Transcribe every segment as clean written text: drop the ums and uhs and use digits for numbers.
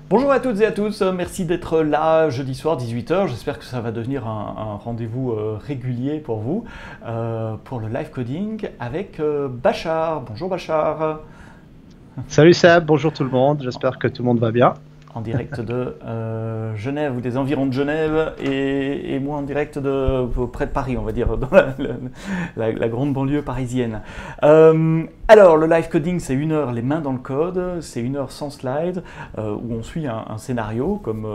Bonjour à toutes et à tous, merci d'être là jeudi soir 18h. J'espère que ça va devenir un rendez-vous régulier pour vous pour le live coding avec Bachar. Bonjour Bachar. Salut Seb, bonjour tout le monde, j'espère que tout le monde va bien. En direct de Genève ou des environs de Genève et moi en direct de près de Paris, on va dire, dans la grande banlieue parisienne. Alors, le live coding, c'est 1 heure les mains dans le code, c'est 1 heure sans slide, où on suit un scénario, comme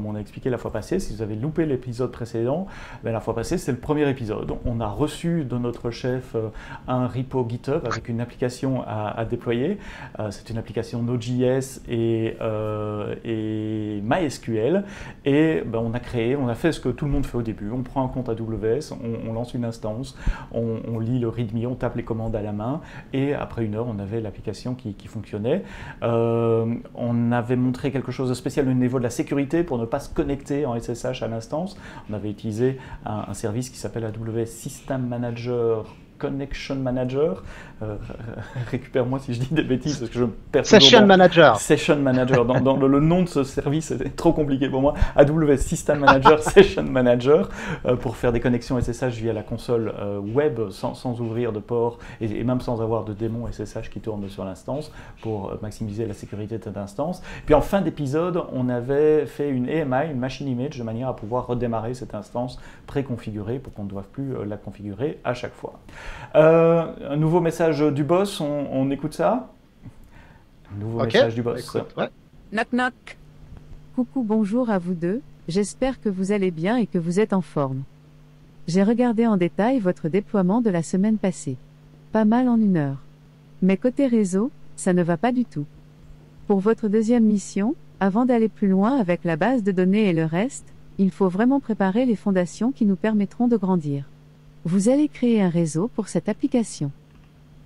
on a expliqué la fois passée. Si vous avez loupé l'épisode précédent, ben, la fois passée, c'est le premier épisode. On a reçu de notre chef un repo GitHub avec une application à déployer. C'est une application Node.js et MySQL, et ben, on a fait ce que tout le monde fait au début. On prend un compte AWS, on lance une instance, on lit le README, on tape les commandes à la main, et après 1 heure, on avait l'application qui fonctionnait. On avait montré quelque chose de spécial au niveau de la sécurité pour ne pas se connecter en SSH à l'instance. On avait utilisé un service qui s'appelle AWS System Manager Connection Manager. Récupère-moi si je dis des bêtises parce que je perds Session Manager. Session Manager. Dans le nom de ce service, c'était trop compliqué pour moi. AWS System Manager, Session Manager, pour faire des connexions SSH via la console web sans ouvrir de port et même sans avoir de démon SSH qui tourne sur l'instance pour maximiser la sécurité de cette instance. Puis en fin d'épisode, on avait fait une AMI, une machine image, de manière à pouvoir redémarrer cette instance préconfigurée pour qu'on ne doive plus la configurer à chaque fois. Un nouveau message du boss, on écoute ça. Un nouveau message du boss. Écoute, ouais. Knock knock. Coucou, bonjour à vous deux, j'espère que vous allez bien et que vous êtes en forme. J'ai regardé en détail votre déploiement de la semaine passée. Pas mal en 1 heure. Mais côté réseau, ça ne va pas du tout. Pour votre deuxième mission, avant d'aller plus loin avec la base de données et le reste, il faut vraiment préparer les fondations qui nous permettront de grandir. Vous allez créer un réseau pour cette application.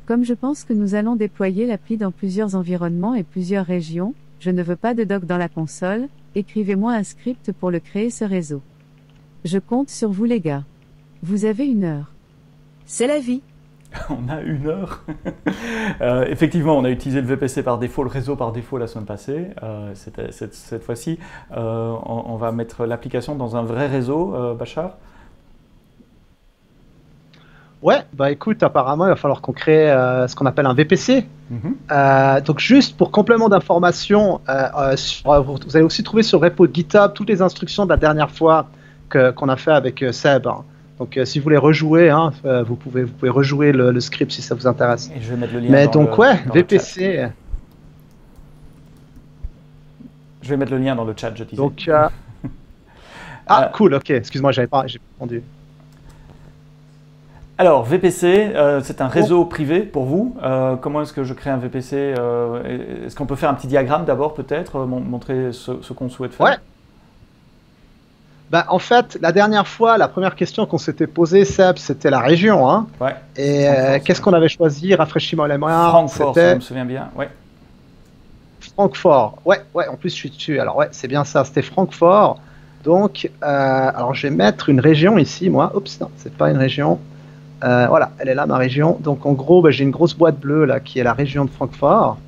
Comme je pense que nous allons déployer l'appli dans plusieurs environnements et plusieurs régions, je ne veux pas de doc dans la console, écrivez-moi un script pour le créer ce réseau. Je compte sur vous les gars. Vous avez 1 heure. C'est la vie. On a 1 heure. Effectivement, on a utilisé le VPC par défaut, le réseau par défaut la semaine passée. Cette fois-ci, on va mettre l'application dans un vrai réseau, Bachar. Ouais, bah écoute, apparemment, il va falloir qu'on crée ce qu'on appelle un VPC. Donc juste pour complément d'information, vous allez aussi trouver sur le repo de GitHub toutes les instructions de la dernière fois qu'on a fait avec Seb. Donc si vous voulez rejouer, vous pouvez rejouer le script si ça vous intéresse. Et je vais mettre le lien Mais dans donc le VPC. Je vais mettre le lien dans le chat, je disais. Donc cool, ok. Excuse-moi, j'ai pas répondu. Alors, VPC, c'est un réseau privé pour vous. Comment est-ce que je crée un VPC Est-ce qu'on peut faire un petit diagramme d'abord, peut-être, montrer ce qu'on souhaite faire? Ouais. Bah, en fait, la dernière fois, la première question qu'on s'était posée, Seb, c'était la région. Hein. Ouais. Et qu'est-ce qu'on avait choisi? Rafraîchis-moi la mémoire. Francfort, si je me souviens bien. Ouais. Francfort. Ouais, en plus, je suis dessus. Alors, ouais, c'est bien ça, c'était Francfort. Donc, alors, je vais mettre une région ici, moi. Oups, non, c'est pas une région. Voilà, elle est là, ma région. Donc en gros, bah, j'ai une grosse boîte bleue là qui est la région de Francfort.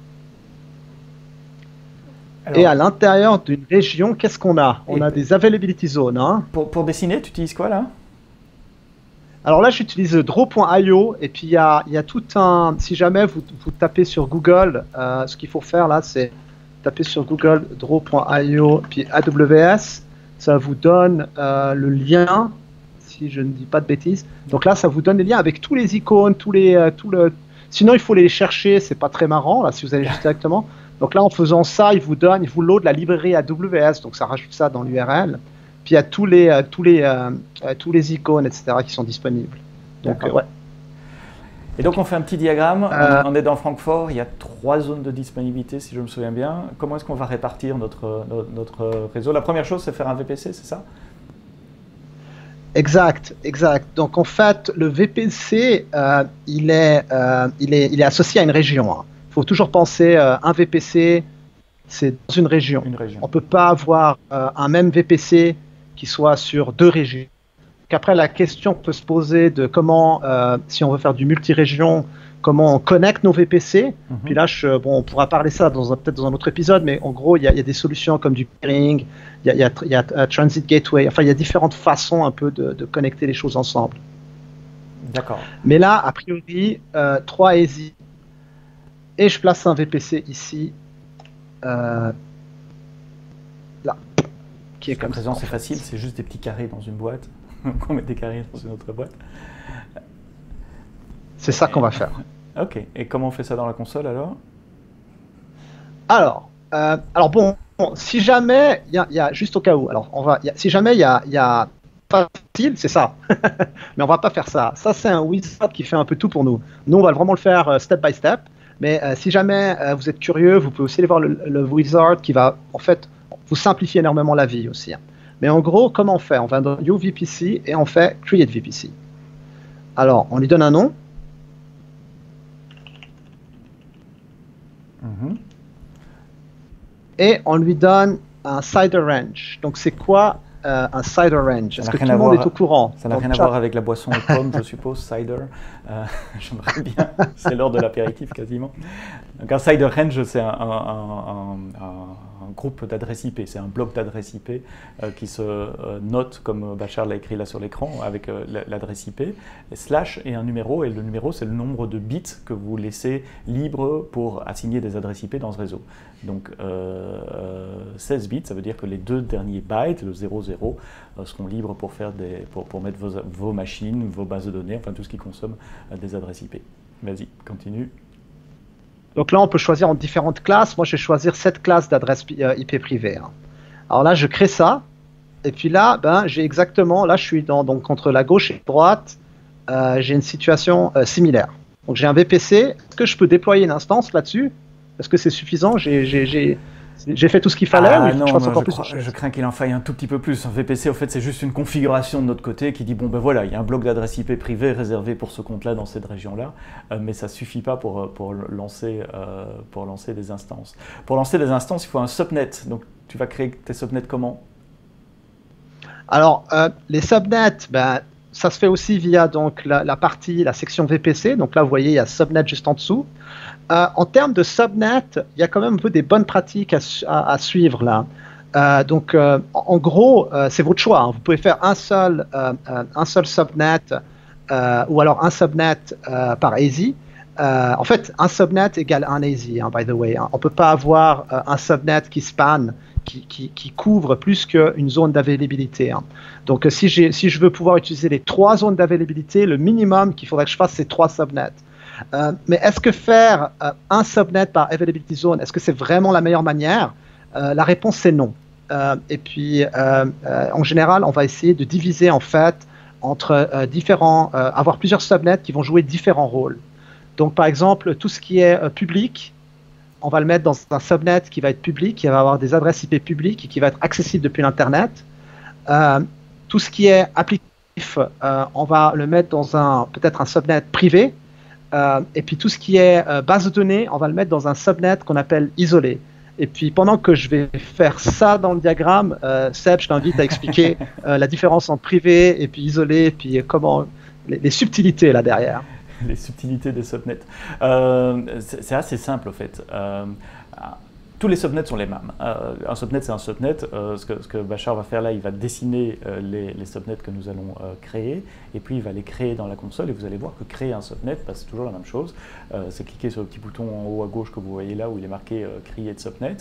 Alors, et à l'intérieur d'une région, qu'est-ce qu'on a? On a des availability zones. Hein. Pour dessiner, tu utilises quoi là? Alors là, j'utilise draw.io et puis il y a tout un. Si jamais vous tapez sur Google, ce qu'il faut faire là, c'est taper sur Google draw.io puis AWS. Ça vous donne le lien. Si je ne dis pas de bêtises. Donc là, ça vous donne des liens avec tous les icônes, Sinon, il faut les chercher, c'est pas très marrant, là, si vous allez juste directement. Donc là, en faisant ça, il vous load la librairie AWS, donc ça rajoute ça dans l'URL. Puis il y a tous les icônes, etc., qui sont disponibles. Donc, ouais. Et donc, on fait un petit diagramme. On est dans Francfort, il y a 3 zones de disponibilité, si je me souviens bien. Comment est-ce qu'on va répartir notre réseau? La première chose, c'est faire un VPC, c'est ça? Exact. Donc en fait, le VPC, il est associé à une région. Hein. Il faut toujours penser un VPC, c'est dans une région. On ne peut pas avoir un même VPC qui soit sur 2 régions. Qu'après, la question peut se poser de comment, si on veut faire du multi-région, comment on connecte nos VPC. Mhm. Puis là, bon, on pourra parler ça peut-être dans un autre épisode, mais en gros, il y a des solutions comme du peering, il y a Transit Gateway. Enfin, il y a différentes façons un peu de connecter les choses ensemble. D'accord. Mais là, a priori, 3 easy. Et je place un VPC ici. Là. Qui est Jusqu'à comme présent, ça. c'est facile, c'est juste des petits carrés dans une boîte. On met des carrés dans une autre boîte. C'est ça qu'on va faire. Ok. Et comment on fait ça dans la console alors? Alors bon, si jamais il y a juste au cas où, alors si jamais il y a facile, c'est ça. Mais on va pas faire ça. Ça c'est un wizard qui fait un peu tout pour nous. Nous on va vraiment le faire step by step. Mais si jamais vous êtes curieux, vous pouvez aussi aller voir le wizard qui va en fait vous simplifier énormément la vie aussi. Mais en gros, comment on fait? On va dans UVPC et on fait Create VPC. Alors on lui donne un nom. Mhm. Et on lui donne un cider range. Donc c'est quoi un cider range? Est-ce que tout le monde est au courant? Ça n'a rien à voir avec la boisson aux pommes, je suppose, cider. J'aimerais bien, c'est l'heure de l'apéritif quasiment. Donc un cider range, c'est un groupe d'adresses IP, c'est un bloc d'adresses IP qui se note, comme Bachar l'a écrit là sur l'écran, avec l'adresse IP, slash et un numéro, et le numéro c'est le nombre de bits que vous laissez libre pour assigner des adresses IP dans ce réseau. Donc 16 bits, ça veut dire que les 2 derniers bytes, le 00, seront libres pour, pour mettre vos machines, vos bases de données, enfin tout ce qui consomme des adresses IP. Vas-y, continue. Donc là, on peut choisir en différentes classes. Moi, je vais choisir cette classe d'adresse IP privée. Alors là, je crée ça. Et puis là, j'ai exactement, là, je suis donc entre la gauche et la droite, j'ai une situation similaire. Donc j'ai un VPC. Est-ce que je peux déployer une instance là-dessus? Est-ce que c'est suffisant? J'ai fait tout ce qu'il fallait ou il faut que je fasse encore plus? Je crains qu'il en faille un tout petit peu plus. Un VPC, au fait, c'est juste une configuration de notre côté qui dit, bon ben voilà, il y a un bloc d'adresse IP privé réservé pour ce compte-là dans cette région-là, mais ça ne suffit pas pour lancer des instances. Pour lancer des instances, il faut un subnet. Donc tu vas créer tes subnets comment? Alors, les subnets, ça se fait aussi via donc, la section VPC. Donc là, vous voyez, il y a subnet juste en dessous. En termes de subnet, il y a quand même un peu des bonnes pratiques à suivre là. Donc, en gros, c'est votre choix. Hein. Vous pouvez faire un seul subnet ou alors un subnet par ASY. En fait, un subnet égale un ASY, by the way. Hein. On ne peut pas avoir un subnet qui span, qui couvre plus qu'une zone d'availabilité. Hein. Donc, si je veux pouvoir utiliser les 3 zones d'availabilité, le minimum qu'il faudrait que je fasse, c'est 3 subnets. Mais est-ce que faire un subnet par availability zone, est-ce que c'est vraiment la meilleure manière? La réponse c'est non. Et puis en général, on va essayer de diviser en fait entre avoir plusieurs subnets qui vont jouer différents rôles. Donc par exemple, tout ce qui est public, on va le mettre dans un subnet qui va être public, qui va avoir des adresses IP publiques et qui va être accessible depuis l'Internet. Tout ce qui est applicatif, on va le mettre dans peut-être un subnet privé. Et puis tout ce qui est base de données, on va le mettre dans un subnet qu'on appelle isolé. Et puis pendant que je vais faire ça dans le diagramme, Seb, je t'invite à expliquer la différence entre privé et puis isolé, et puis comment les subtilités là derrière. Les subtilités des subnets. C'est assez simple, au fait. Tous les subnets sont les mêmes. Un subnet, c'est un subnet. Ce que Bachar va faire là, il va dessiner les subnets que nous allons créer, et puis il va les créer dans la console, et vous allez voir que créer un subnet, c'est toujours la même chose. C'est cliquer sur le petit bouton en haut à gauche que vous voyez là, où il est marqué Create Subnet.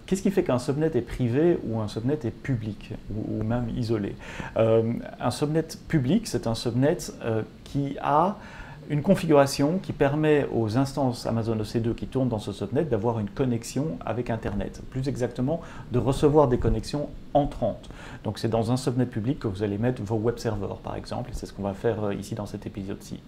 Qu'est-ce qui fait qu'un subnet est privé ou un subnet est public, ou même isolé? Un subnet public, c'est un subnet qui a une configuration qui permet aux instances Amazon EC2 qui tournent dans ce subnet d'avoir une connexion avec Internet. Plus exactement, de recevoir des connexions entrantes. Donc c'est dans un subnet public que vous allez mettre vos web serveurs, par exemple, et c'est ce qu'on va faire ici dans cet épisode-ci.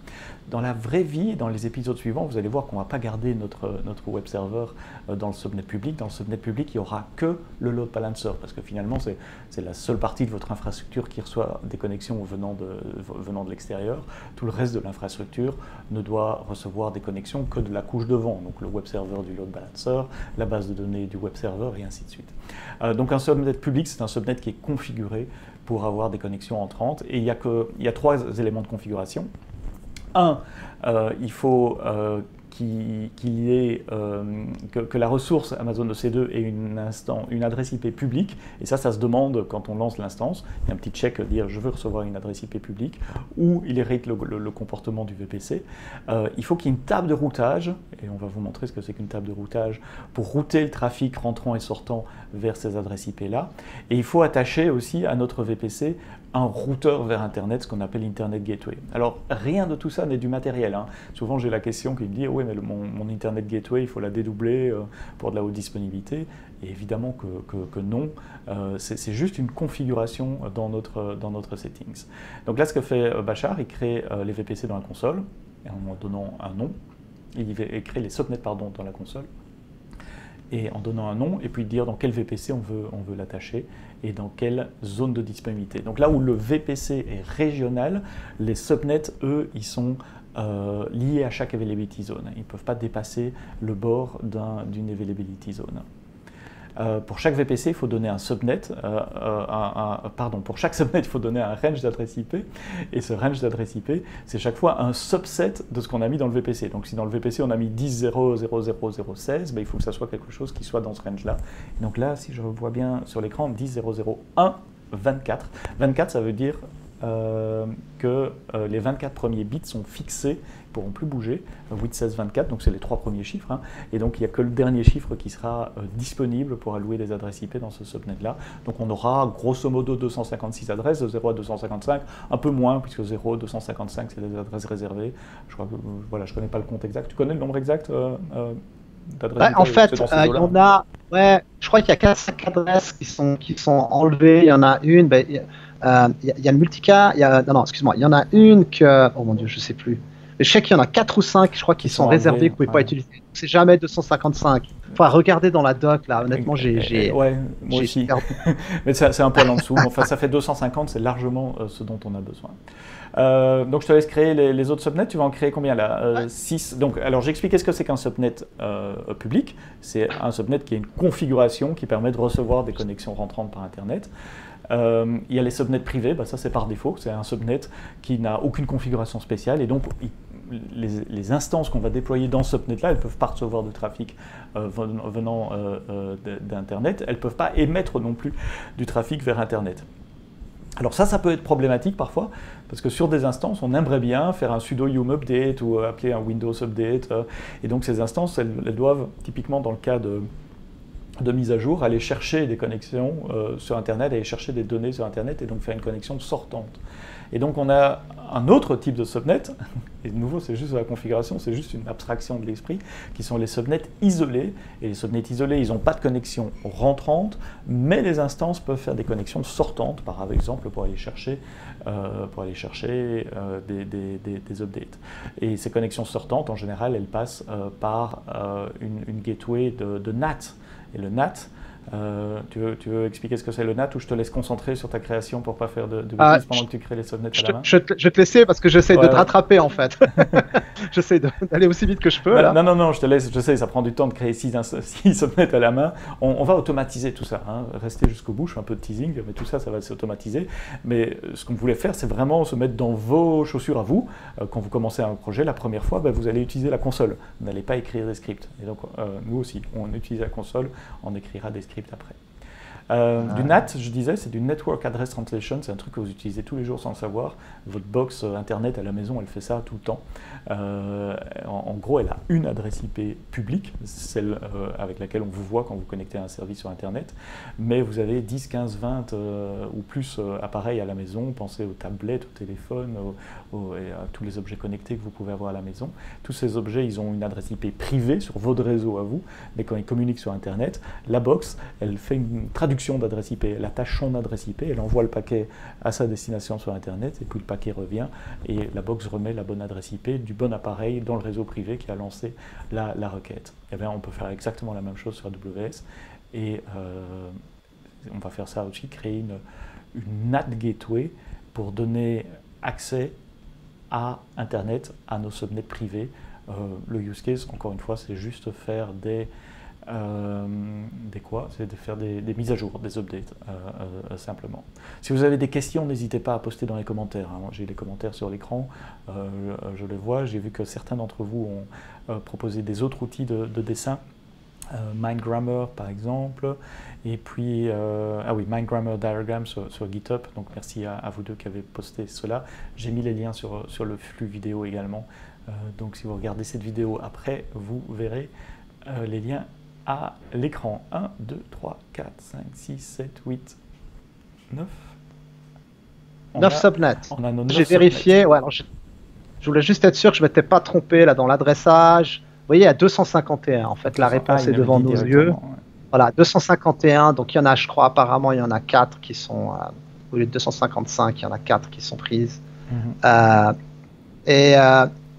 Dans la vraie vie, dans les épisodes suivants, vous allez voir qu'on ne va pas garder notre web serveur dans le subnet public. Dans le subnet public, il n'y aura que le load balancer, parce que finalement, c'est la seule partie de votre infrastructure qui reçoit des connexions venant de l'extérieur. Tout le reste de l'infrastructure ne doit recevoir des connexions que de la couche devant, donc le web server du load balancer, la base de données du web server, et ainsi de suite. Donc un subnet public, c'est un subnet qui est configuré pour avoir des connexions entrantes, et il y a 3 éléments de configuration. Il faut qu'il y ait que la ressource Amazon EC2 ait une adresse IP publique, et ça se demande quand on lance l'instance. Il y a un petit check dire je veux recevoir une adresse IP publique, ou il hérite le comportement du VPC. Il faut qu'il y ait une table de routage, et on va vous montrer ce que c'est qu'une table de routage pour router le trafic rentrant et sortant vers ces adresses IP là. Et il faut attacher aussi à notre VPC un routeur vers Internet, ce qu'on appelle Internet Gateway. Alors, rien de tout ça n'est du matériel, hein. Souvent, j'ai la question qui me dit « Oui, mais mon Internet Gateway, il faut la dédoubler pour de la haute disponibilité. » Et évidemment que non. C'est juste une configuration dans notre settings. Donc là, ce que fait Bachar, il crée les VPC dans la console, en donnant un nom. Il crée les subnets dans la console. Et en donnant un nom, et puis dire dans quel VPC on veut l'attacher et dans quelle zone de disponibilité. Donc là où le VPC est régional, les subnets, eux, ils sont liés à chaque availability zone. Ils ne peuvent pas dépasser le bord d'une availability zone. Pour chaque VPC, il faut donner un subnet, pour chaque subnet, il faut donner un range d'adresse IP, et ce range d'adresse IP, c'est chaque fois un subset de ce qu'on a mis dans le VPC. Donc si dans le VPC, on a mis 10.0.0.0.0.16, il faut que ça soit quelque chose qui soit dans ce range-là. Donc là, si je vois bien sur l'écran, 10.0.0.1.24. 24, ça veut dire que les 24 premiers bits sont fixés, ils ne pourront plus bouger, 8, 16, 24, donc c'est les 3 premiers chiffres, hein, et donc il n'y a que le dernier chiffre qui sera disponible pour allouer des adresses IP dans ce subnet-là. Donc on aura grosso modo 256 adresses, de 0 à 255, un peu moins, puisque 0 à 255 c'est des adresses réservées. Je crois que, voilà, je ne connais pas le compte exact. Tu connais le nombre exact d'adresses IP? En fait, il y en a, je crois qu'il y a 4-5 adresses qui sont enlevées. Il y en a une, il y a le multicast, non, excuse-moi, il y en a une que, oh mon Dieu, je sais plus. Mais je sais qu'il y en a 4 ou 5, je crois, qui sont réservés, que vous ne pouvez pas utiliser. C'est jamais 255. Il faut regarder dans la doc, là. Honnêtement, moi aussi. Mais c'est un poil en dessous. Enfin, ça fait 250, c'est largement ce dont on a besoin. Donc, je te laisse créer les autres subnets. Tu vas en créer combien là 6. Donc, alors, j'explique ce que c'est qu'un subnet public. C'est un subnet qui a une configuration qui permet de recevoir des connexions rentrantes par Internet. Il y a les subnets privés, ça c'est par défaut, c'est un subnet qui n'a aucune configuration spéciale, et donc les instances qu'on va déployer dans ce subnet-là, elles ne peuvent pas recevoir de trafic venant d'Internet, elles ne peuvent pas émettre non plus du trafic vers Internet. Alors ça peut être problématique parfois, parce que sur des instances, on aimerait bien faire un sudo yum update ou appeler un Windows update, et donc ces instances, elles doivent, typiquement dans le cas de mise à jour, aller chercher des connexions sur Internet, aller chercher des données sur Internet, et donc faire une connexion sortante. Et donc on a un autre type de subnet, et de nouveau c'est juste la configuration, c'est juste une abstraction de l'esprit, qui sont les subnets isolés. Et les subnets isolés, ils n'ont pas de connexion rentrante, mais les instances peuvent faire des connexions sortantes, par exemple pour aller chercher des updates. Et ces connexions sortantes, en général, elles passent par une gateway de NAT. Et le NAT, tu veux expliquer ce que c'est le NAT, ou je te laisse concentrer sur ta création pour ne pas faire de bêtises pendant que tu crées les subnets à la main? Je vais te laisser parce que j'essaie de te rattraper en fait. J'essaie d'aller aussi vite que je peux. Là. Non, je te laisse, je sais, ça prend du temps de créer 6 subnets à la main. On va automatiser tout ça, hein. Restez jusqu'au bout, je fais un peu de teasing, mais tout ça, ça va s'automatiser. Mais ce qu'on voulait faire, c'est vraiment se mettre dans vos chaussures à vous. Quand vous commencez un projet, la première fois, vous allez utiliser la console. Vous n'allez pas écrire des scripts. Et donc, nous aussi, on utilise la console, on écrira des scripts après. Du NAT, je disais, c'est du Network Address Translation, c'est un truc que vous utilisez tous les jours sans le savoir. Votre box Internet à la maison, elle fait ça tout le temps. En gros, elle a une adresse IP publique, celle avec laquelle on vous voit quand vous connectez à un service sur Internet, mais vous avez 10, 15, 20 ou plus appareils à la maison. Pensez aux tablettes, aux téléphones, et à tous les objets connectés que vous pouvez avoir à la maison. Tous ces objets, ils ont une adresse IP privée sur votre réseau à vous, mais quand ils communiquent sur Internet, la box, elle fait une traduction d'adresse IP, elle attache son adresse IP, elle envoie le paquet à sa destination sur Internet, et puis le paquet revient, et la box remet la bonne adresse IP du bon appareil dans le réseau privé qui a lancé la requête. Et bien, on peut faire exactement la même chose sur AWS, et on va faire ça aussi, créer une NAT gateway pour donner accès à Internet, à nos subnets privés. Le use case, encore une fois, c'est juste faire des Des quoi? C'est de faire des mises à jour, des updates, simplement. Si vous avez des questions, n'hésitez pas à poster dans les commentaires. Hein. J'ai les commentaires sur l'écran, je les vois. J'ai vu que certains d'entre vous ont proposé des autres outils de dessin. MindGrammer par exemple, et puis ah oui, MindGrammer Diagram sur GitHub, donc merci à vous deux qui avez posté cela. J'ai mis les liens sur le flux vidéo également, donc si vous regardez cette vidéo après, vous verrez les liens à l'écran. 1, 2, 3, 4, 5, 6, 7, 8, 9. 9 subnets. J'ai vérifié, ouais, alors je voulais juste être sûr que je ne m'étais pas trompé là dans l'adressage. Vous voyez, il y a 251, en fait, la réponse est devant nos yeux. Ouais. Voilà, 251, donc il y en a, je crois, apparemment, il y en a 4 qui sont, au lieu de 255, il y en a 4 qui sont prises.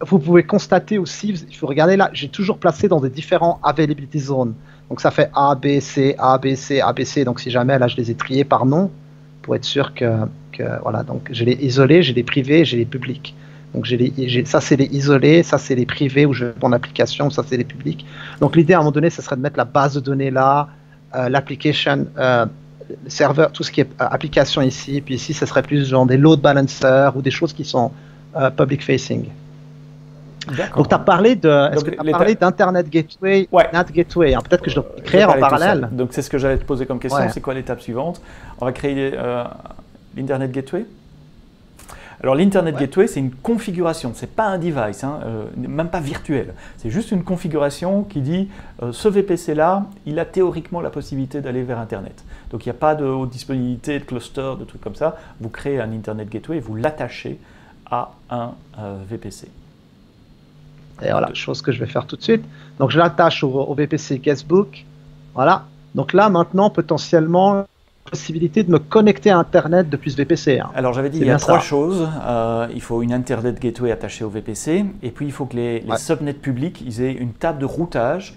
Vous pouvez constater aussi, il faut regarder là, j'ai toujours placé dans des différents availability zones. Donc ça fait A, B, C, A, B, C, A, B, C. Donc si jamais, là, je les ai triés par nom, pour être sûr que voilà, donc je les isolés, j'ai les privés, j'ai les publics. Donc ça c'est les isolés, ça c'est les privés où je mon application, ça c'est les publics. Donc l'idée à un moment donné, ce serait de mettre la base de données là, l'application, le serveur, tout ce qui est application ici, puis ici ce serait plus genre des load balancers ou des choses qui sont public facing. Donc tu as parlé d'Internet Gateway, ouais. NAT Gateway, hein, peut-être que je dois écrire en parallèle. Donc c'est ce que j'allais te poser comme question, c'est quoi l'étape suivante? On va créer l'Internet Gateway. Alors l'Internet Gateway, c'est une configuration, c'est pas un device, hein, même pas virtuel. C'est juste une configuration qui dit ce VPC-là, il a théoriquement la possibilité d'aller vers Internet. Donc il n'y a pas de haute disponibilité, de cluster, de trucs comme ça. Vous créez un Internet Gateway et vous l'attachez à un VPC. Et voilà, chose que je vais faire tout de suite. Donc je l'attache au VPC Guestbook. Voilà. Donc là maintenant, potentiellement, possibilité de me connecter à Internet depuis ce VPC. Hein. Alors j'avais dit, il y a trois choses. Il faut une Internet Gateway attachée au VPC, et puis il faut que les subnets publics ils aient une table de routage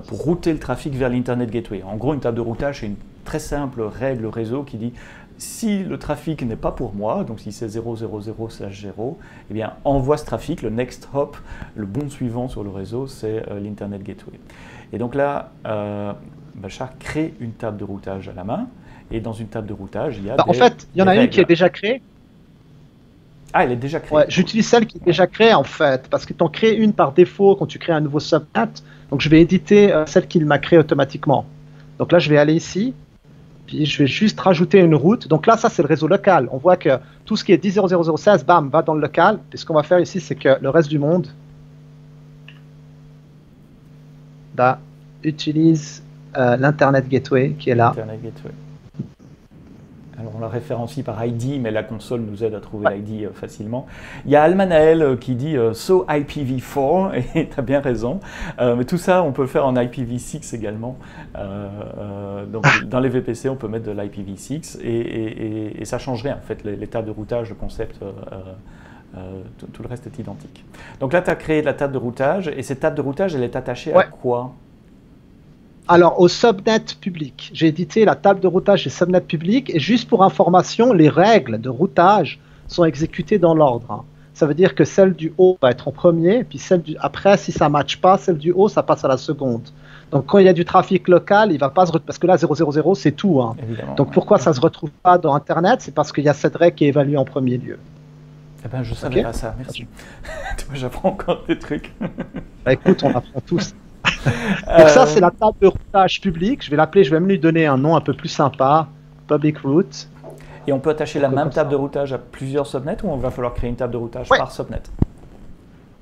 pour router le trafic vers l'Internet Gateway. En gros, une table de routage, c'est une très simple règle réseau qui dit si le trafic n'est pas pour moi, donc si c'est 000/0, eh bien envoie ce trafic, le next hop, le bon suivant sur le réseau, c'est l'Internet Gateway. Et donc là, Bachar crée une table de routage à la main. Et dans une table de routage, il y a en fait, il y en a une qui est déjà créée. Ah, elle est déjà créée. Ouais, j'utilise celle qui est déjà créée en fait, parce que tu en crées une par défaut quand tu crées un nouveau subnet. Donc je vais éditer celle qu'il m'a créée automatiquement. Donc là, je vais aller ici, puis je vais juste rajouter une route. Donc là, ça c'est le réseau local. On voit que tout ce qui est 10.0.0.0.16, bam, va dans le local. Et ce qu'on va faire ici, c'est que le reste du monde utilise l'Internet Gateway qui est là. Internet Gateway. Alors on la référencie par ID, mais la console nous aide à trouver l'ID facilement. Il y a Almanael qui dit So IPv4, et tu as bien raison. Mais tout ça, on peut le faire en IPv6 également. Donc dans les VPC, on peut mettre de l'IPv6 et ça change rien en fait. Les tables de routage, le concept, tout le reste est identique. Donc là, tu as créé la table de routage, et cette table de routage, elle est attachée à quoi ? Alors, au subnet public, j'ai édité la table de routage des subnets publics, et juste pour information, les règles de routage sont exécutées dans l'ordre. Ça veut dire que celle du haut va être en premier, puis celle du après, si ça ne matche pas, celle du haut, ça passe à la seconde. Donc, quand il y a du trafic local, il va pas se retrouver, parce que là, 000, c'est tout. Hein. Donc, pourquoi ça ne se retrouve pas dans Internet? C'est parce qu'il y a cette règle qui est évaluée en premier lieu. Eh ben, je savais pas ça, merci. J'apprends encore des trucs. Bah, écoute, on apprend tous. Donc ça, c'est la table de routage public. Je vais l'appeler, je vais même lui donner un nom un peu plus sympa, Public Route. Et on peut attacher la même table de routage à plusieurs subnets, ou on va falloir créer une table de routage par subnet?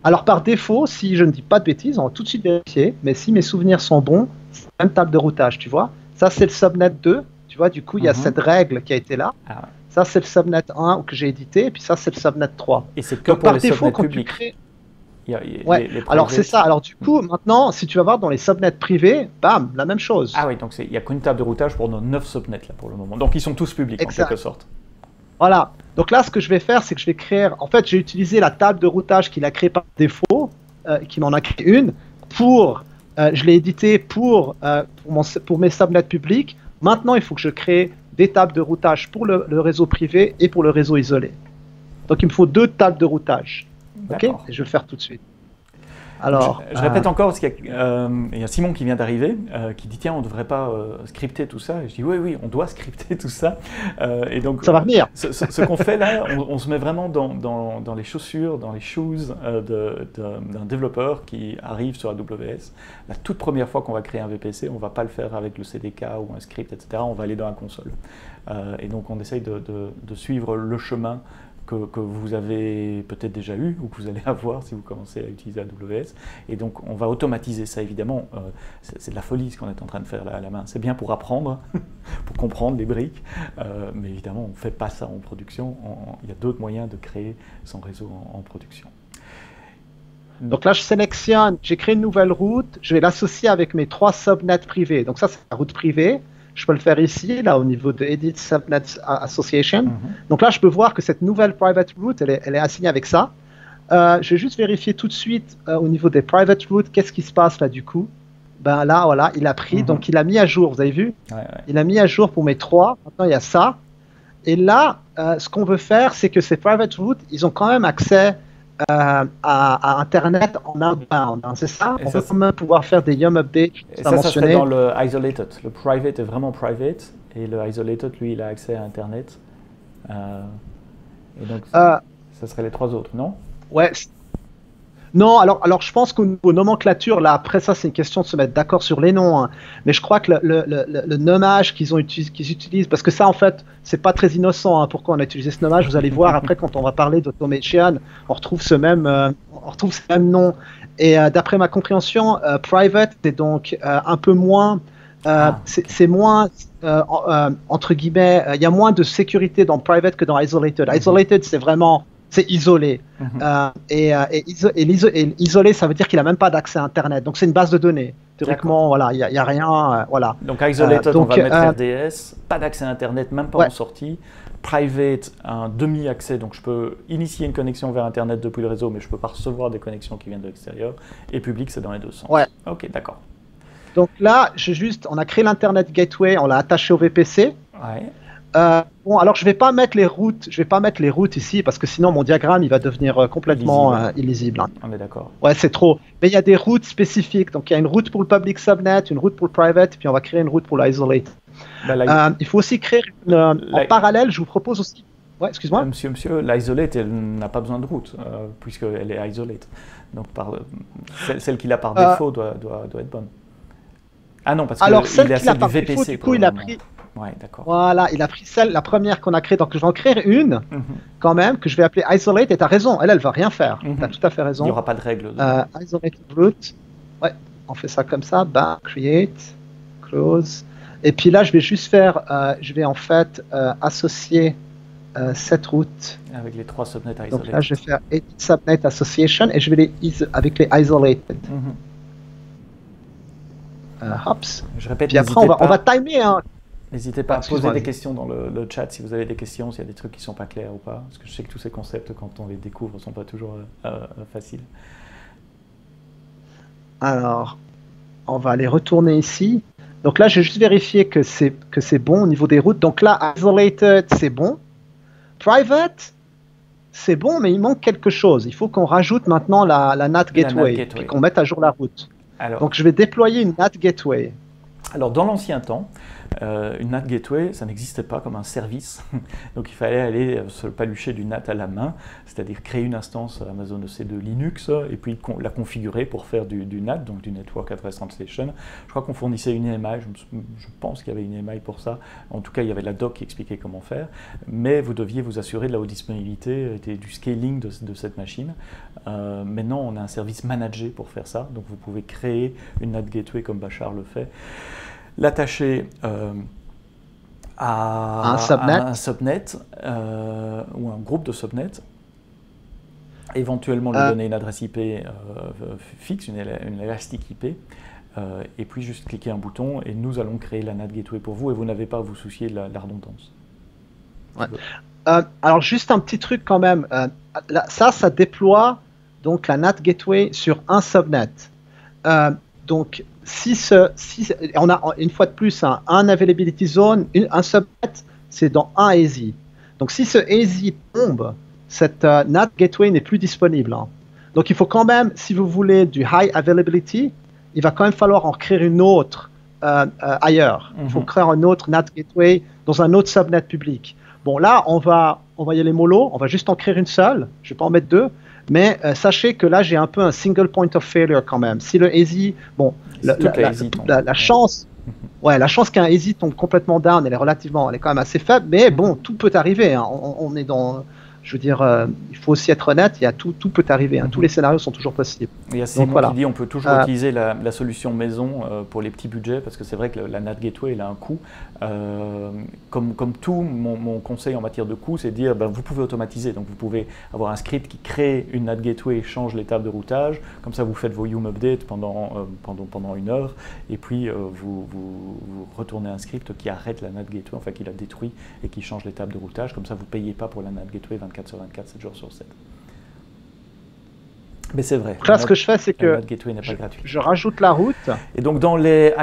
Alors par défaut, si je ne dis pas de bêtises, on va tout de suite vérifier, mais si mes souvenirs sont bons, c'est la même table de routage, tu vois. Ça, c'est le subnet 2, tu vois, du coup, il y a cette règle qui a été là. Ah ouais. Ça, c'est le subnet 1 que j'ai édité, et puis ça, c'est le subnet 3. Et c'est que pour les subnets publics. Alors c'est ça. Alors du coup, maintenant, si tu vas voir dans les subnets privés, bam, la même chose. Ah oui, donc il n'y a qu'une table de routage pour nos 9 subnets là pour le moment. Donc ils sont tous publics en quelque sorte. Voilà. Donc là, ce que je vais faire, c'est que je vais créer. En fait, j'ai utilisé la table de routage qu'il a créée par défaut, qui m'en a créé une, pour. Je l'ai édité pour mes subnets publics. Maintenant, il faut que je crée des tables de routage pour le réseau privé et pour le réseau isolé. Donc il me faut 2 tables de routage. Ok, et je vais le faire tout de suite. Alors, je répète encore, parce qu'il y a Simon qui vient d'arriver, qui dit tiens, on ne devrait pas scripter tout ça. Et je dis oui, on doit scripter tout ça. Et donc, ça va venir. Ce qu'on fait là, on se met vraiment dans les chaussures, dans les shoes d'un développeur qui arrive sur AWS. La toute première fois qu'on va créer un VPC, on ne va pas le faire avec le CDK ou un script, etc. On va aller dans la console. Et donc, on essaye de suivre le chemin que vous avez peut-être déjà eu ou que vous allez avoir si vous commencez à utiliser AWS. Et donc, on va automatiser ça, évidemment. C'est de la folie ce qu'on est en train de faire là à la main. C'est bien pour apprendre, pour comprendre les briques, mais évidemment, on ne fait pas ça en production. Il y a d'autres moyens de créer son réseau en production. Donc là, je sélectionne, j'ai créé une nouvelle route, je vais l'associer avec mes 3 subnets privés. Donc ça, c'est la route privée. Je peux le faire ici, là, au niveau de Edit Subnet Association. Donc là, je peux voir que cette nouvelle private route, elle est assignée avec ça. Je vais juste vérifier tout de suite au niveau des private routes, qu'est-ce qui se passe là du coup. Ben là, voilà, il a pris, donc il a mis à jour, vous avez vu? Il a mis à jour pour mes 3. Maintenant, il y a ça. Et là, ce qu'on veut faire, c'est que ces private routes, ils ont quand même accès à Internet en outbound, hein, c'est ça? On peut quand même pouvoir faire des yum updates. Et ça serait dans le isolated. Le private est vraiment private et le isolated, lui, il a accès à Internet. Et donc, ça serait les 3 autres, non? Ouais. Non, alors je pense qu'au niveau nomenclature, là, après ça, c'est une question de se mettre d'accord sur les noms. Hein. Mais je crois que le nommage qu'ils utilisent, parce que ça, en fait, c'est pas très innocent. Hein, pourquoi on a utilisé ce nommage? Vous allez voir après, quand on va parler d'automation, on retrouve ce même nom. Et d'après ma compréhension, private, c'est donc un peu moins. C'est moins, entre guillemets, il y a moins de sécurité dans private que dans isolated. Isolated, c'est isolé. Et isolé, ça veut dire qu'il n'a même pas d'accès à Internet. Donc, c'est une base de données. Théoriquement, voilà, il n'y a rien. Voilà. Donc, isolated, on va mettre RDS, pas d'accès à Internet, même pas en sortie. Private, un demi-accès, donc je peux initier une connexion vers Internet depuis le réseau, mais je ne peux pas recevoir des connexions qui viennent de l'extérieur. Et public, c'est dans les deux sens. Ouais. Ok, d'accord. Donc là, on a créé l'Internet Gateway, on l'a attaché au VPC. Ouais. Bon, alors je vais pas mettre les routes ici parce que sinon mon diagramme il va devenir complètement illisible. Hein. On est d'accord. Ouais, c'est trop. Mais il y a des routes spécifiques. Donc il y a une route pour le public subnet, une route pour le private, puis on va créer une route pour l'isolate. Il faut aussi créer en parallèle. Je vous propose aussi. Ouais, excuse-moi. Monsieur, l'isolate, elle n'a pas besoin de route puisqu'elle est isolate. Donc celle qu'il a par défaut doit être bonne. Ah non, parce qu'il est à celle du VPC. Défaut, du coup, il a pris. Ouais, d'accord. Voilà, il a pris la première qu'on a créée. Donc, je vais en créer une, quand même, que je vais appeler Isolate. Et tu as raison, elle va rien faire. Tu as tout à fait raison. Il n'y aura pas de règle. Isolate route. Ouais, on fait ça comme ça. Create, close. Et puis là, je vais juste faire, je vais en fait associer cette route. Avec les 3 subnets isolated. Donc là, je vais faire Edit Subnet Association et je vais avec les Isolated. Hops. Je répète, puis après, on va timer. Hein. N'hésitez pas à poser des questions dans le chat si vous avez des questions, s'il y a des trucs qui ne sont pas clairs ou pas. Parce que je sais que tous ces concepts, quand on les découvre, ne sont pas toujours faciles. Alors, on va aller retourner ici. Donc là, j'ai juste vérifié que c'est bon au niveau des routes. Donc là, Isolated, c'est bon. Private, c'est bon, mais il manque quelque chose. Il faut qu'on rajoute maintenant la NAT Gateway, et qu'on mette à jour la route. Alors, donc je vais déployer une NAT Gateway. Alors dans l'ancien temps, une NAT Gateway, ça n'existait pas comme un service. Donc il fallait aller se palucher du NAT à la main, c'est-à-dire créer une instance Amazon EC2 Linux et puis la configurer pour faire du NAT, donc du Network Address Translation. Je crois qu'on fournissait une EMI, je pense qu'il y avait une EMI pour ça. En tout cas, il y avait la doc qui expliquait comment faire. Mais vous deviez vous assurer de la haute disponibilité et du scaling de cette machine. Maintenant, on a un service managé pour faire ça. Donc vous pouvez créer une NAT Gateway comme Bachar le fait, l'attacher à un subnet ou un groupe de subnets, éventuellement lui donner une adresse IP fixe, une Elastic IP, et puis juste cliquer un bouton et nous allons créer la NAT Gateway pour vous et vous n'avez pas à vous soucier de la redondance. Ouais. Alors juste un petit truc quand même, ça déploie donc la NAT Gateway sur un subnet. Donc si on a une fois de plus un availability zone, un subnet, c'est dans un ASI. Donc si ce ASI tombe, cette NAT Gateway n'est plus disponible. Hein. Donc il faut quand même, si vous voulez du high availability, il va quand même falloir en créer une autre ailleurs. Il faut créer un autre NAT gateway dans un autre subnet public. Bon, là, on va y aller mollo, on va juste en créer une seule, je ne vais pas en mettre deux, mais sachez que là, j'ai un peu un single point of failure quand même. Si le ASY, bon, la chance, la chance qu'un ASY tombe complètement down, elle est quand même assez faible, mais bon, tout peut arriver. Hein. On est dans... Je veux dire, il faut aussi être honnête, tout peut arriver, hein, tous les scénarios sont toujours possibles. Il y a Simon qui dit on peut toujours utiliser la solution maison pour les petits budgets, parce que c'est vrai que la NAT Gateway elle a un coût. Comme tout, mon conseil en matière de coût, c'est de dire vous pouvez automatiser. Donc vous pouvez avoir un script qui crée une NAT Gateway et change les tables de routage. Comme ça, vous faites vos Yum updates pendant 1 heure, et puis vous retournez un script qui arrête la NAT Gateway, enfin qui la détruit et qui change les tables de routage. Comme ça, vous ne payez pas pour la NAT Gateway 24 sur 24, 7 jours sur 7. Mais c'est vrai. Là, ce que je fais, c'est que je rajoute la route. Et donc, dans les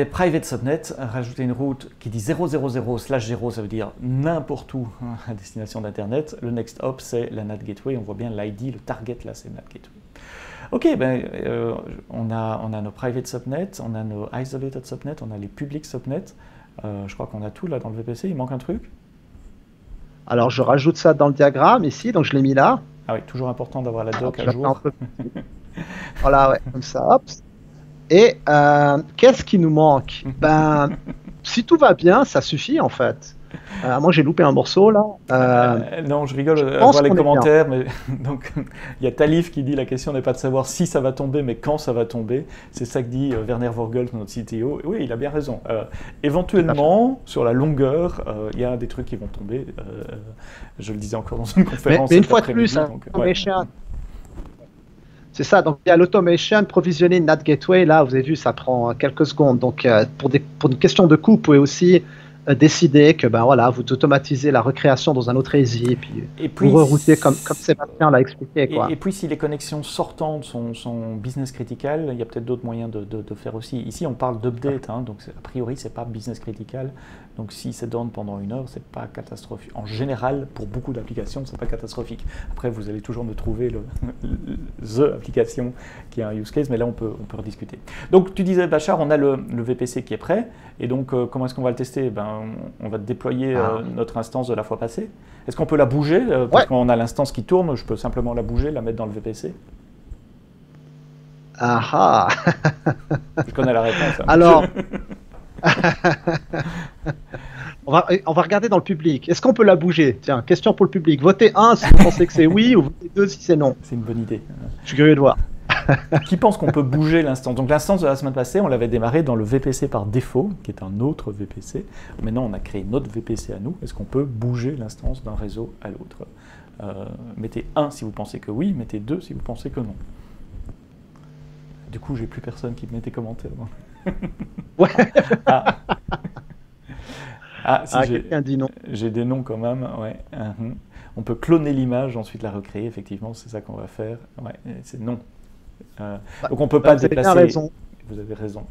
private subnets, rajouter une route qui dit 000/0, ça veut dire n'importe où à destination d'Internet. Le next hop, c'est la NAT Gateway. On voit bien l'ID, le target, là, c'est NAT Gateway. Ok, on a nos private subnets, on a nos isolated subnets, on a les public subnets. Je crois qu'on a tout là dans le VPC. Il manque un truc? Alors, je rajoute ça dans le diagramme ici, donc je l'ai mis là. Ah oui, toujours important d'avoir la doc à jour. Voilà, ouais, comme ça, hop. Et qu'est-ce qui nous manque? Si tout va bien, ça suffit en fait. Moi, j'ai loupé un morceau là. Non, je rigole à voir les commentaires, mais donc il y a Talif qui dit la question n'est pas de savoir si ça va tomber, mais quand ça va tomber. C'est ça que dit Werner Vogel, notre CTO. Oui, il a bien raison. Éventuellement, sur la longueur, il y a des trucs qui vont tomber. Je le disais encore dans une conférence. Mais une fois de plus, c'est ça, donc il y a l'automation, provisionner NAT Gateway, là vous avez vu ça prend quelques secondes, donc pour une question de coût, vous pouvez aussi décider que vous automatisez la recréation dans un autre ASY et puis vous reroutez comme Sébastien l'a expliqué. Et puis si les connexions sortantes sont business critical, il y a peut-être d'autres moyens de faire aussi. Ici on parle d'update, donc a priori c'est pas business critical, donc si c'est down pendant 1 heure, c'est pas catastrophique. En général, pour beaucoup d'applications, c'est pas catastrophique. Après vous allez toujours me trouver the application qui a un use case, mais là on peut rediscuter. Donc tu disais Bachar, on a le VPC qui est prêt, et donc comment est-ce qu'on va le tester? On va déployer notre instance de la fois passée. Est-ce qu'on peut la bouger? Parce qu'on a l'instance qui tourne, je peux simplement la bouger, la mettre dans le VPC. Ah. Je connais la réponse. Hein. Alors, on va regarder dans le public. Est-ce qu'on peut la bouger? Tiens, question pour le public. Votez 1 si vous pensez que c'est oui, ou votez 2 si c'est non. C'est une bonne idée. Je suis curieux de voir. Qui pense qu'on peut bouger l'instance? Donc l'instance de la semaine passée, on l'avait démarré dans le VPC par défaut, qui est un autre VPC. Maintenant, on a créé notre VPC à nous. Est-ce qu'on peut bouger l'instance d'un réseau à l'autre? Mettez 1 si vous pensez que oui, mettez 2 si vous pensez que non. Du coup, j'ai plus personne qui me met des commentaires. Ouais. Si quelqu'un dit non. J'ai des noms quand même, ouais. On peut cloner l'image, ensuite la recréer, effectivement, c'est ça qu'on va faire. Ouais, c'est non. Donc on ne peut pas déplacer. Vous avez raison. Vous avez raison.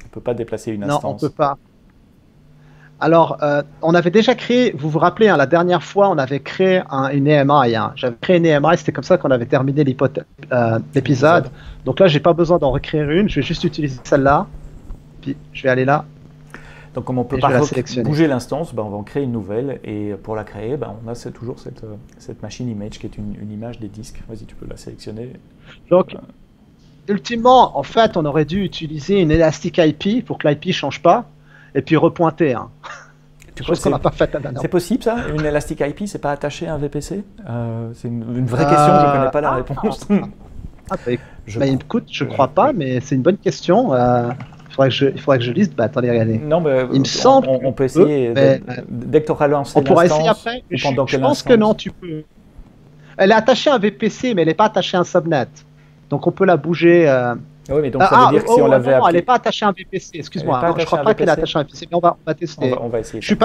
On ne peut pas déplacer une instance. Non, on ne peut pas. Alors, on avait déjà créé, vous vous rappelez, la dernière fois, on avait créé une EMI. J'avais créé une EMI, c'était comme ça qu'on avait terminé l'épisode. Donc là, je n'ai pas besoin d'en recréer une, je vais juste utiliser celle-là. Puis je vais aller là. Donc comme on ne peut pas bouger l'instance, on va en créer une nouvelle. Et pour la créer, on a toujours cette machine image qui est une image des disques. Vas-y, tu peux la sélectionner. Donc, ultimement, en fait, on aurait dû utiliser une Elastic IP pour que l'IP ne change pas. Et puis repointer. Chose qu'on n'a pas faite la dernière fois. C'est possible ça? Une Elastic IP, c'est pas attaché à un VPC? C'est une vraie question, je ne connais pas la réponse. Écoute, je ne crois pas, mais c'est une bonne question. Il faudrait que je lise. Attendez, regardez. Non, mais il me semble on peut essayer. Dès que tu auras lancé l'instance. On pourra essayer après. Je pense que non, tu peux. Elle est attachée à un VPC, mais elle n'est pas attachée à un subnet. Donc on peut la bouger. Oui, mais donc ça veut dire que si on l'avait appelé... elle n'est pas attachée à un VPC, excuse-moi. Je ne crois pas qu'elle est attachée à un VPC, mais on va tester. On va essayer. Je suis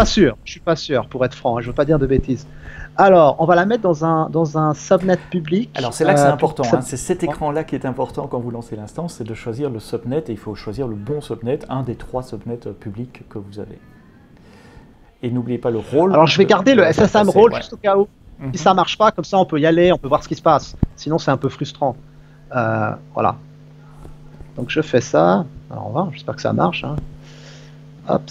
pas sûr, pour être franc, je ne veux pas dire de bêtises. Alors, on va la mettre dans un subnet public. Alors c'est là que c'est important, c'est cet écran-là qui est important quand vous lancez l'instance, c'est de choisir le subnet, et il faut choisir le bon subnet, un des 3 subnets publics que vous avez. Et n'oubliez pas le rôle. Alors je vais garder le SSM role juste au cas où. Si ça marche pas, comme ça on peut y aller, on peut voir ce qui se passe. Sinon c'est un peu frustrant. Voilà. Donc je fais ça. Alors on va voir, j'espère que ça marche. Hein. Hop.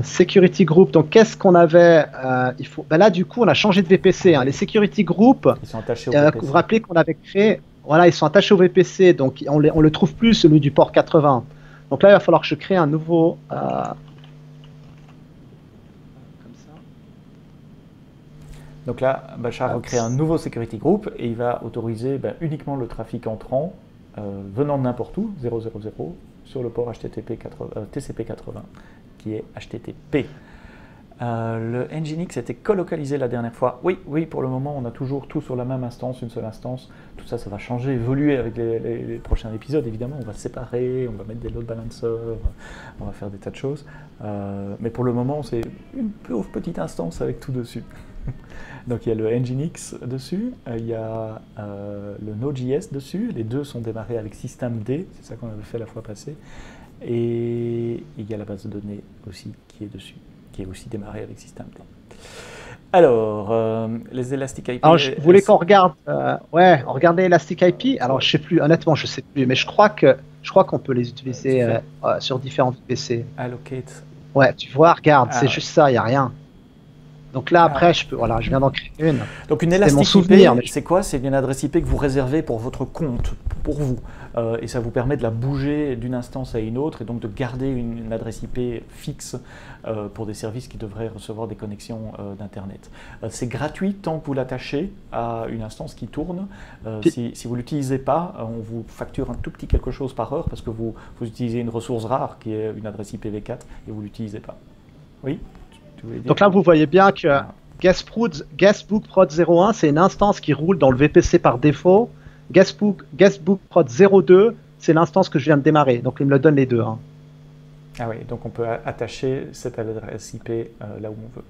Security Group. Donc qu'est-ce qu'on avait ben là du coup on a changé de VPC. Hein. Les Security Group, Ils sont attachés au VPC. vous vous rappelez qu'on avait créé. Voilà, ils sont attachés au VPC, donc on le trouve plus celui du port 80. Donc là il va falloir que je crée un nouveau. Comme ça. Donc là, Bachar recrée un nouveau security group et il va autoriser uniquement le trafic entrant venant de n'importe où, 000, sur le port TCP80 qui est HTTP. Le Nginx était colocalisé la dernière fois. Oui, pour le moment, on a toujours tout sur la même instance, une seule instance. Tout ça, ça va changer, évoluer avec les prochains épisodes. Évidemment, on va séparer, on va mettre des load balancers, on va faire des tas de choses. Mais pour le moment, c'est une pauvre petite instance avec tout dessus. Donc il y a le Nginx dessus, il y a le Node.js dessus. Les deux sont démarrés avec systemd, c'est ça qu'on avait fait la fois passée. Et il y a la base de données aussi qui est dessus, qui est aussi démarrée avec systemd. Alors, les Elastic IP... Alors, je voulais qu'on regarde... on regardait Elastic IP. Alors, je sais plus, honnêtement, je sais plus. Mais je crois qu'on peut les utiliser sur différents VPC. Allocate. Ouais, tu vois, regarde, c'est juste ça, il n'y a rien. Donc là, après, je viens d'en créer une. Donc une Elastic IP, c'est quoi? C'est une adresse IP que vous réservez pour votre compte, pour vous. Et ça vous permet de la bouger d'une instance à une autre et donc de garder une adresse IP fixe pour des services qui devraient recevoir des connexions d'Internet. C'est gratuit tant que vous l'attachez à une instance qui tourne. Si vous ne l'utilisez pas, on vous facture un tout petit quelque chose par heure parce que vous utilisez une ressource rare qui est une adresse IPv4 et vous ne l'utilisez pas. Oui? Donc là, vous voyez bien que Guestbook Prod 01, c'est une instance qui roule dans le VPC par défaut. Guestbook Prod 02, c'est l'instance que je viens de démarrer. Donc il me le donne les deux. Hein. Ah oui, donc on peut attacher cette adresse IP là où on veut.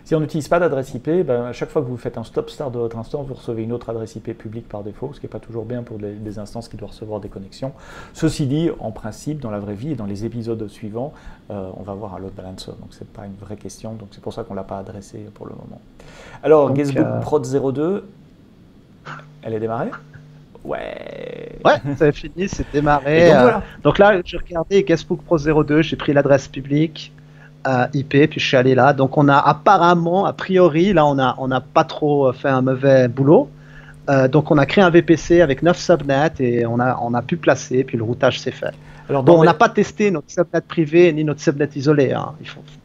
Si on n'utilise pas d'adresse IP, à chaque fois que vous faites un stop-start de votre instance, vous recevez une autre adresse IP publique par défaut, ce qui n'est pas toujours bien pour des instances qui doivent recevoir des connexions. Ceci dit, en principe, dans la vraie vie et dans les épisodes suivants, on va avoir un load balancer, donc ce n'est pas une vraie question, donc c'est pour ça qu'on ne l'a pas adressé pour le moment. Alors, Guestbook Prod 02, elle est démarrée? Ouais, c'est fini, c'est démarré. Donc, voilà. Donc là, j'ai regardé Guestbook Prod 02, j'ai pris l'adresse publique. IP, puis je suis allé là. Donc on a apparemment, a priori, là on a pas trop fait un mauvais boulot. Donc on a créé un VPC avec 9 subnets et on a pu placer, puis le routage s'est fait. Alors, on n'a pas testé notre subnet privé ni notre subnet isolé. Hein.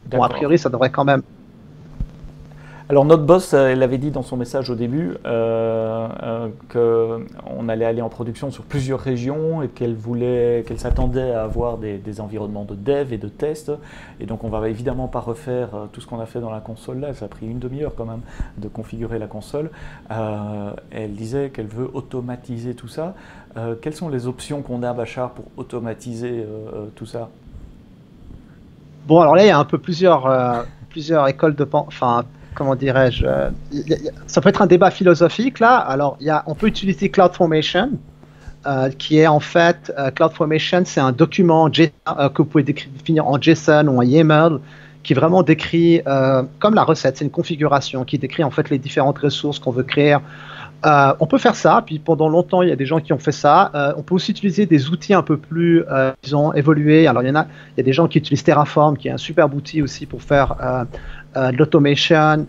Bon, a priori, ça devrait quand même. Alors notre boss, elle avait dit dans son message au début qu'on allait aller en production sur plusieurs régions et qu'elle s'attendait à avoir des environnements de dev et de test. Et donc on va évidemment pas refaire tout ce qu'on a fait dans la console là, ça a pris une demi-heure quand même de configurer la console. Elle disait qu'elle veut automatiser tout ça. Quelles sont les options qu'on a, Bachar, pour automatiser tout ça? Bon, alors là il y a un peu plusieurs écoles de pensée, enfin comment dirais-je, ça peut être un débat philosophique là. Alors, on peut utiliser CloudFormation, qui est en fait, CloudFormation, c'est un document que vous pouvez définir en JSON ou en YAML, qui vraiment décrit, comme la recette, c'est une configuration qui décrit en fait les différentes ressources qu'on veut créer. On peut faire ça, puis pendant longtemps, il y a des gens qui ont fait ça. On peut aussi utiliser des outils un peu plus, disons, évolués. Alors, il y a des gens qui utilisent Terraform, qui est un superbe outil aussi pour faire de l'automation,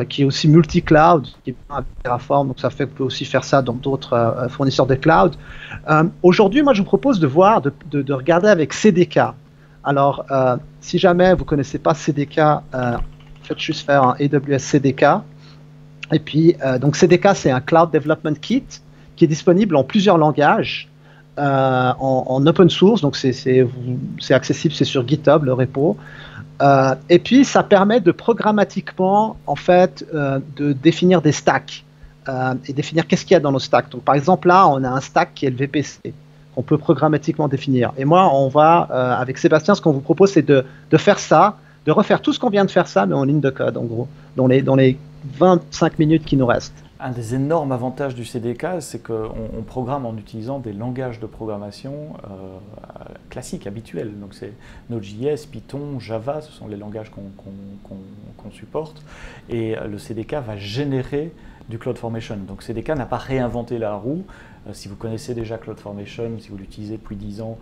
qui est aussi multi-cloud, qui est avec Terraform, donc ça fait qu'on peut aussi faire ça dans d'autres fournisseurs de cloud. Aujourd'hui, moi, je vous propose de regarder avec CDK. Alors, si jamais vous ne connaissez pas CDK, faites juste faire un AWS CDK. Et puis, donc CDK, c'est un Cloud Development Kit qui est disponible en plusieurs langages, en open source, donc c'est accessible, c'est sur GitHub, le repo. Et puis, ça permet de programmatiquement, en fait, de définir des stacks et définir qu'est-ce qu'il y a dans nos stacks. Donc, par exemple, là, on a un stack qui est le VPC qu'on peut programmatiquement définir. Et moi, on va, avec Sébastien, ce qu'on vous propose, c'est de faire ça, de refaire tout ce qu'on vient de faire ça, mais en ligne de code, en gros, dans les 25 minutes qui nous restent. Un des énormes avantages du CDK, c'est qu'on programme en utilisant des langages de programmation classiques, habituels. Donc c'est Node.js, Python, Java, ce sont les langages qu'on supporte. Et le CDK va générer du CloudFormation. Donc CDK n'a pas réinventé la roue. Si vous connaissez déjà CloudFormation, si vous l'utilisez depuis 10 ans,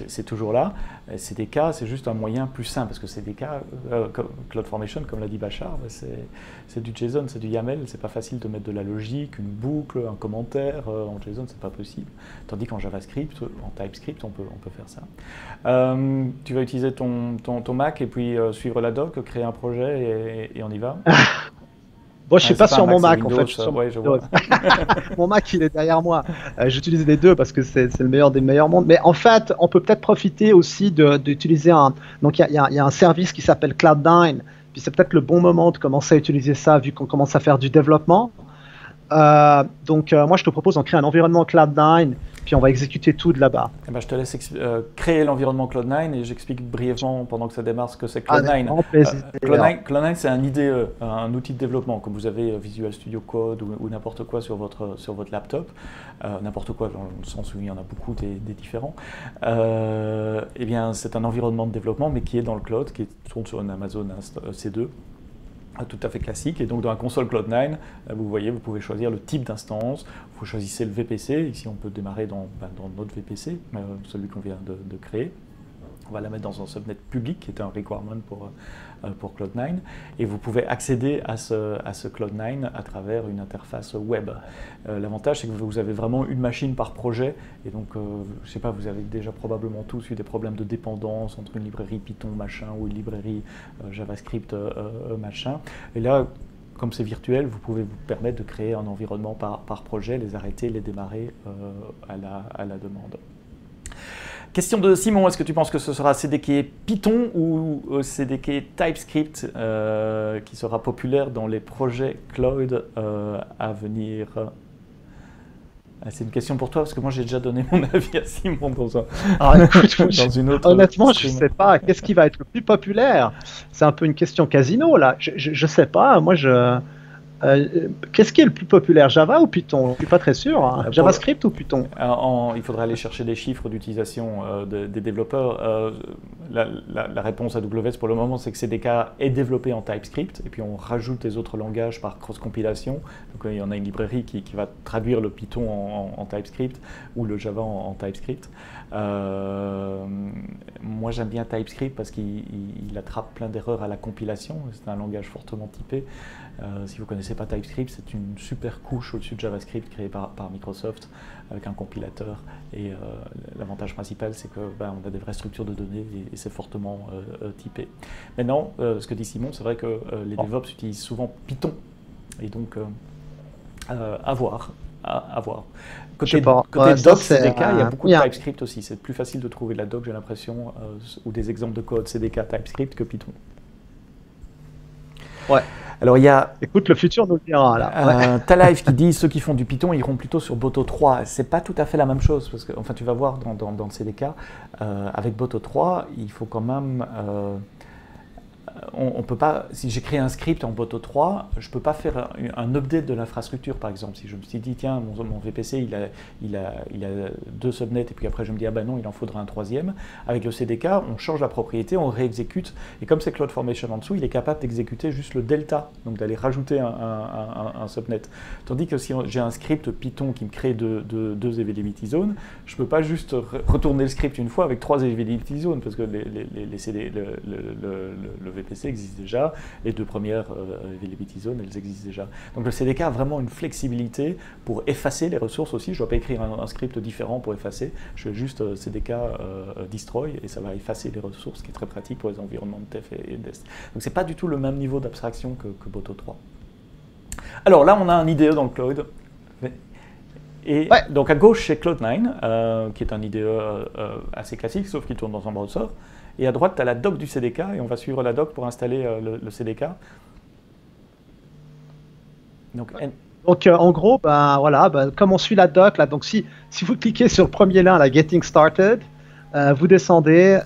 c'est toujours là. CDK, c'est juste un moyen plus simple, parce que CDK, CloudFormation, comme l'a dit Bachar, c'est du JSON, c'est du YAML, c'est pas facile de mettre de la logique, une boucle, un commentaire. En JSON, c'est pas possible. Tandis qu'en JavaScript, en TypeScript, on peut faire ça. Tu vas utiliser ton Mac et puis suivre la doc, créer un projet et on y va. Bon, je ne suis pas sur mon Mac, en fait. Ouais, je vois. Mon Mac, il est derrière moi. J'utilise les deux parce que c'est le meilleur des meilleurs mondes. Mais en fait, on peut peut-être profiter aussi d'utiliser un... Donc, il y a un service qui s'appelle Cloud9. Puis c'est peut-être le bon moment de commencer à utiliser ça vu qu'on commence à faire du développement. Donc, moi, je te propose d'en créer un environnement Cloud9. Puis on va exécuter tout de là-bas. Eh ben, je te laisse créer l'environnement Cloud9 et j'explique brièvement pendant que ça démarre ce que c'est Cloud9. Cloud9, c'est un IDE, un outil de développement, comme vous avez Visual Studio Code ou n'importe quoi sur votre laptop. N'importe quoi dans le sens où il y en a beaucoup des différents. Eh bien, c'est un environnement de développement, mais qui est dans le cloud, qui tourne sur une Amazon C2. Tout à fait classique. Et donc dans la console Cloud9, vous voyez, vous pouvez choisir le type d'instance. Vous choisissez le VPC. Ici, on peut démarrer dans notre VPC, celui qu'on vient de créer. On va la mettre dans un subnet public qui est un requirement pour Cloud9. Et vous pouvez accéder à ce Cloud9 à travers une interface web. L'avantage, c'est que vous avez vraiment une machine par projet. Et donc, je ne sais pas, vous avez déjà probablement tous eu des problèmes de dépendance entre une librairie Python machin ou une librairie JavaScript machin. Et là, comme c'est virtuel, vous pouvez vous permettre de créer un environnement par projet, les arrêter, les démarrer à la demande. Question de Simon, est-ce que tu penses que ce sera CDK Python ou CDK TypeScript qui sera populaire dans les projets cloud à venir? C'est une question pour toi, parce que moi j'ai déjà donné mon avis à Simon dans une autre. Honnêtement, je ne sais pas. Qu'est-ce qui va être le plus populaire? C'est un peu une question casino, là. Je ne sais pas. Moi, qu'est-ce qui est le plus populaire, Java ou Python? Je ne suis pas très sûr. Hein. JavaScript ou Python? Il faudrait aller chercher des chiffres d'utilisation des développeurs. La réponse à AWS pour le moment, c'est que CDK est développé en TypeScript et puis on rajoute les autres langages par cross-compilation. Donc il y en a une librairie qui va traduire le Python en TypeScript ou le Java en TypeScript. Moi j'aime bien TypeScript parce qu'il attrape plein d'erreurs à la compilation. C'est un langage fortement typé. Si vous ne connaissez pas TypeScript, c'est une super couche au-dessus de JavaScript créée par Microsoft avec un compilateur. Et l'avantage principal, c'est que on a des vraies structures de données et c'est fortement typé. Maintenant, ce que dit Simon, c'est vrai que les DevOps utilisent souvent Python. Et donc, à voir. Côté doc, CDK, il y a beaucoup de TypeScript aussi. C'est plus facile de trouver de la doc, j'ai l'impression, ou des exemples de code CDK TypeScript que Python. Ouais. Alors il y a. Écoute, le futur nous le dira là. Talive qui dit ceux qui font du Python iront plutôt sur Boto 3. C'est pas tout à fait la même chose parce que, enfin, tu vas voir dans le CDK avec Boto 3, il faut quand même. On peut pas, si j'ai créé un script en Boto 3, je ne peux pas faire un update de l'infrastructure, par exemple. Si je me suis dit, tiens, mon VPC, il a 2 subnets, et puis après je me dis, ah ben non, il en faudra un 3e. Avec le CDK, on change la propriété, on réexécute, et comme c'est CloudFormation en dessous, il est capable d'exécuter juste le delta, donc d'aller rajouter un subnet. Tandis que si j'ai un script Python qui me crée 2 availability zones, je ne peux pas juste retourner le script une fois avec 3 availability zones, parce que le VPC existe déjà, les 2 premières availability zones, elles existent déjà. Donc le CDK a vraiment une flexibilité pour effacer les ressources aussi. Je ne dois pas écrire un script différent pour effacer. Je fais juste CDK destroy et ça va effacer les ressources, ce qui est très pratique pour les environnements de TEF et d'EST. Donc c'est pas du tout le même niveau d'abstraction que Boto 3. Alors là, on a un IDE dans le cloud. Et donc à gauche, c'est Cloud9, qui est un IDE assez classique, sauf qu'il tourne dans un browser. Et à droite, tu as la doc du CDK, et on va suivre la doc pour installer le CDK. Donc en gros, comme on suit la doc, là, donc si vous cliquez sur le premier lien, la Getting Started, vous descendez,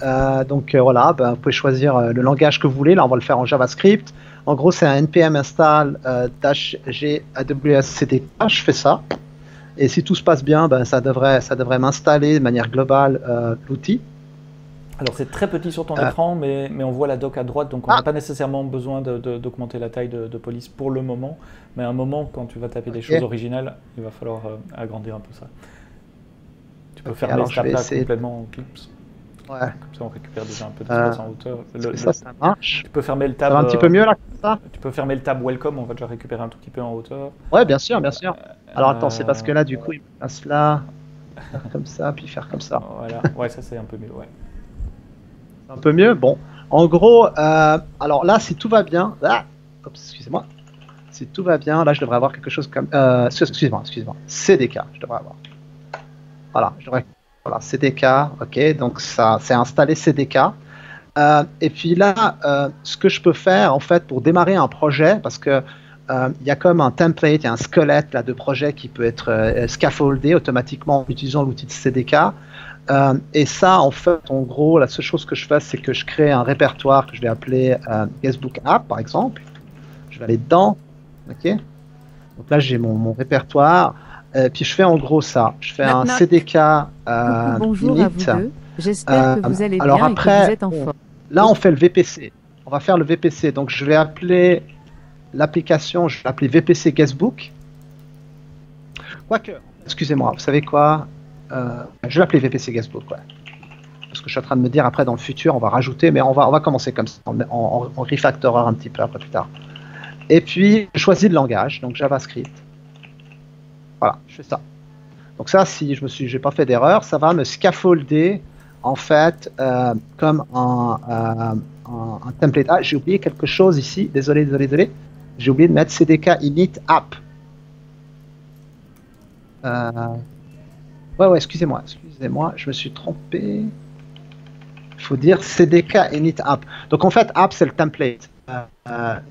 vous pouvez choisir le langage que vous voulez. Là, on va le faire en JavaScript. En gros, c'est un npm install -g AWS CDK. Je fais ça. Et si tout se passe bien, ça devrait m'installer de manière globale l'outil. Alors c'est très petit sur ton écran, mais on voit la doc à droite, donc on n'a pas nécessairement besoin d'augmenter la taille de police pour le moment. Mais à un moment, quand tu vas taper des choses originales, il va falloir agrandir un peu ça. Tu peux fermer ce tab-là complètement en clips. Ouais. Comme ça, on récupère déjà un peu d'espace en hauteur. Ça marche. Tu peux fermer le tab. Ça va un petit peu mieux là, comme ça. Tu peux fermer le tab Welcome, on va déjà récupérer un tout petit peu en hauteur. Ouais, bien sûr, bien sûr. Alors attends, c'est parce que là, du coup, il me passe là, faire comme ça, puis faire comme ça. Voilà, ouais, ça c'est un peu mieux, ouais. Un peu mieux. Bon, en gros, alors là, si tout va bien, excusez-moi, si tout va bien, là, je devrais avoir quelque chose comme, excusez-moi, CDK, je devrais avoir. Voilà, CDK, ok, donc ça, c'est installé CDK. Et puis là, ce que je peux faire, en fait, pour démarrer un projet, parce que il y a comme un template, il y a un squelette là, de projet qui peut être scaffoldé automatiquement en utilisant l'outil de CDK. Et ça, en fait, en gros, la seule chose que je fais, c'est que je crée un répertoire que je vais appeler Guestbook App, par exemple. Je vais aller dedans, ok. Donc là, j'ai mon répertoire. Puis je fais en gros ça. Je fais un CDK bonjour init. à vous deux. J'espère que vous allez alors bien après, et que vous êtes en forme. Là, on fait le VPC. On va faire le VPC. Donc je vais appeler l'application, je vais l'appeler VPC Guestbook. Quoique, excusez-moi, vous savez quoi, je vais l'appeler VPC Guestbook, ouais. Parce que je suis en train de me dire, après, dans le futur, on va rajouter, mais on va commencer comme ça, on refactorera un petit peu après plus tard. Et puis, je choisis le langage, donc JavaScript. Voilà, je fais ça. Donc ça, si j'ai pas fait d'erreur, ça va me scaffolder, en fait, comme un template. Ah, j'ai oublié quelque chose ici, désolé. J'ai oublié de mettre CDK init app. Ouais, excusez-moi, je me suis trompé. Il faut dire CDK init app. Donc en fait, app, c'est le template.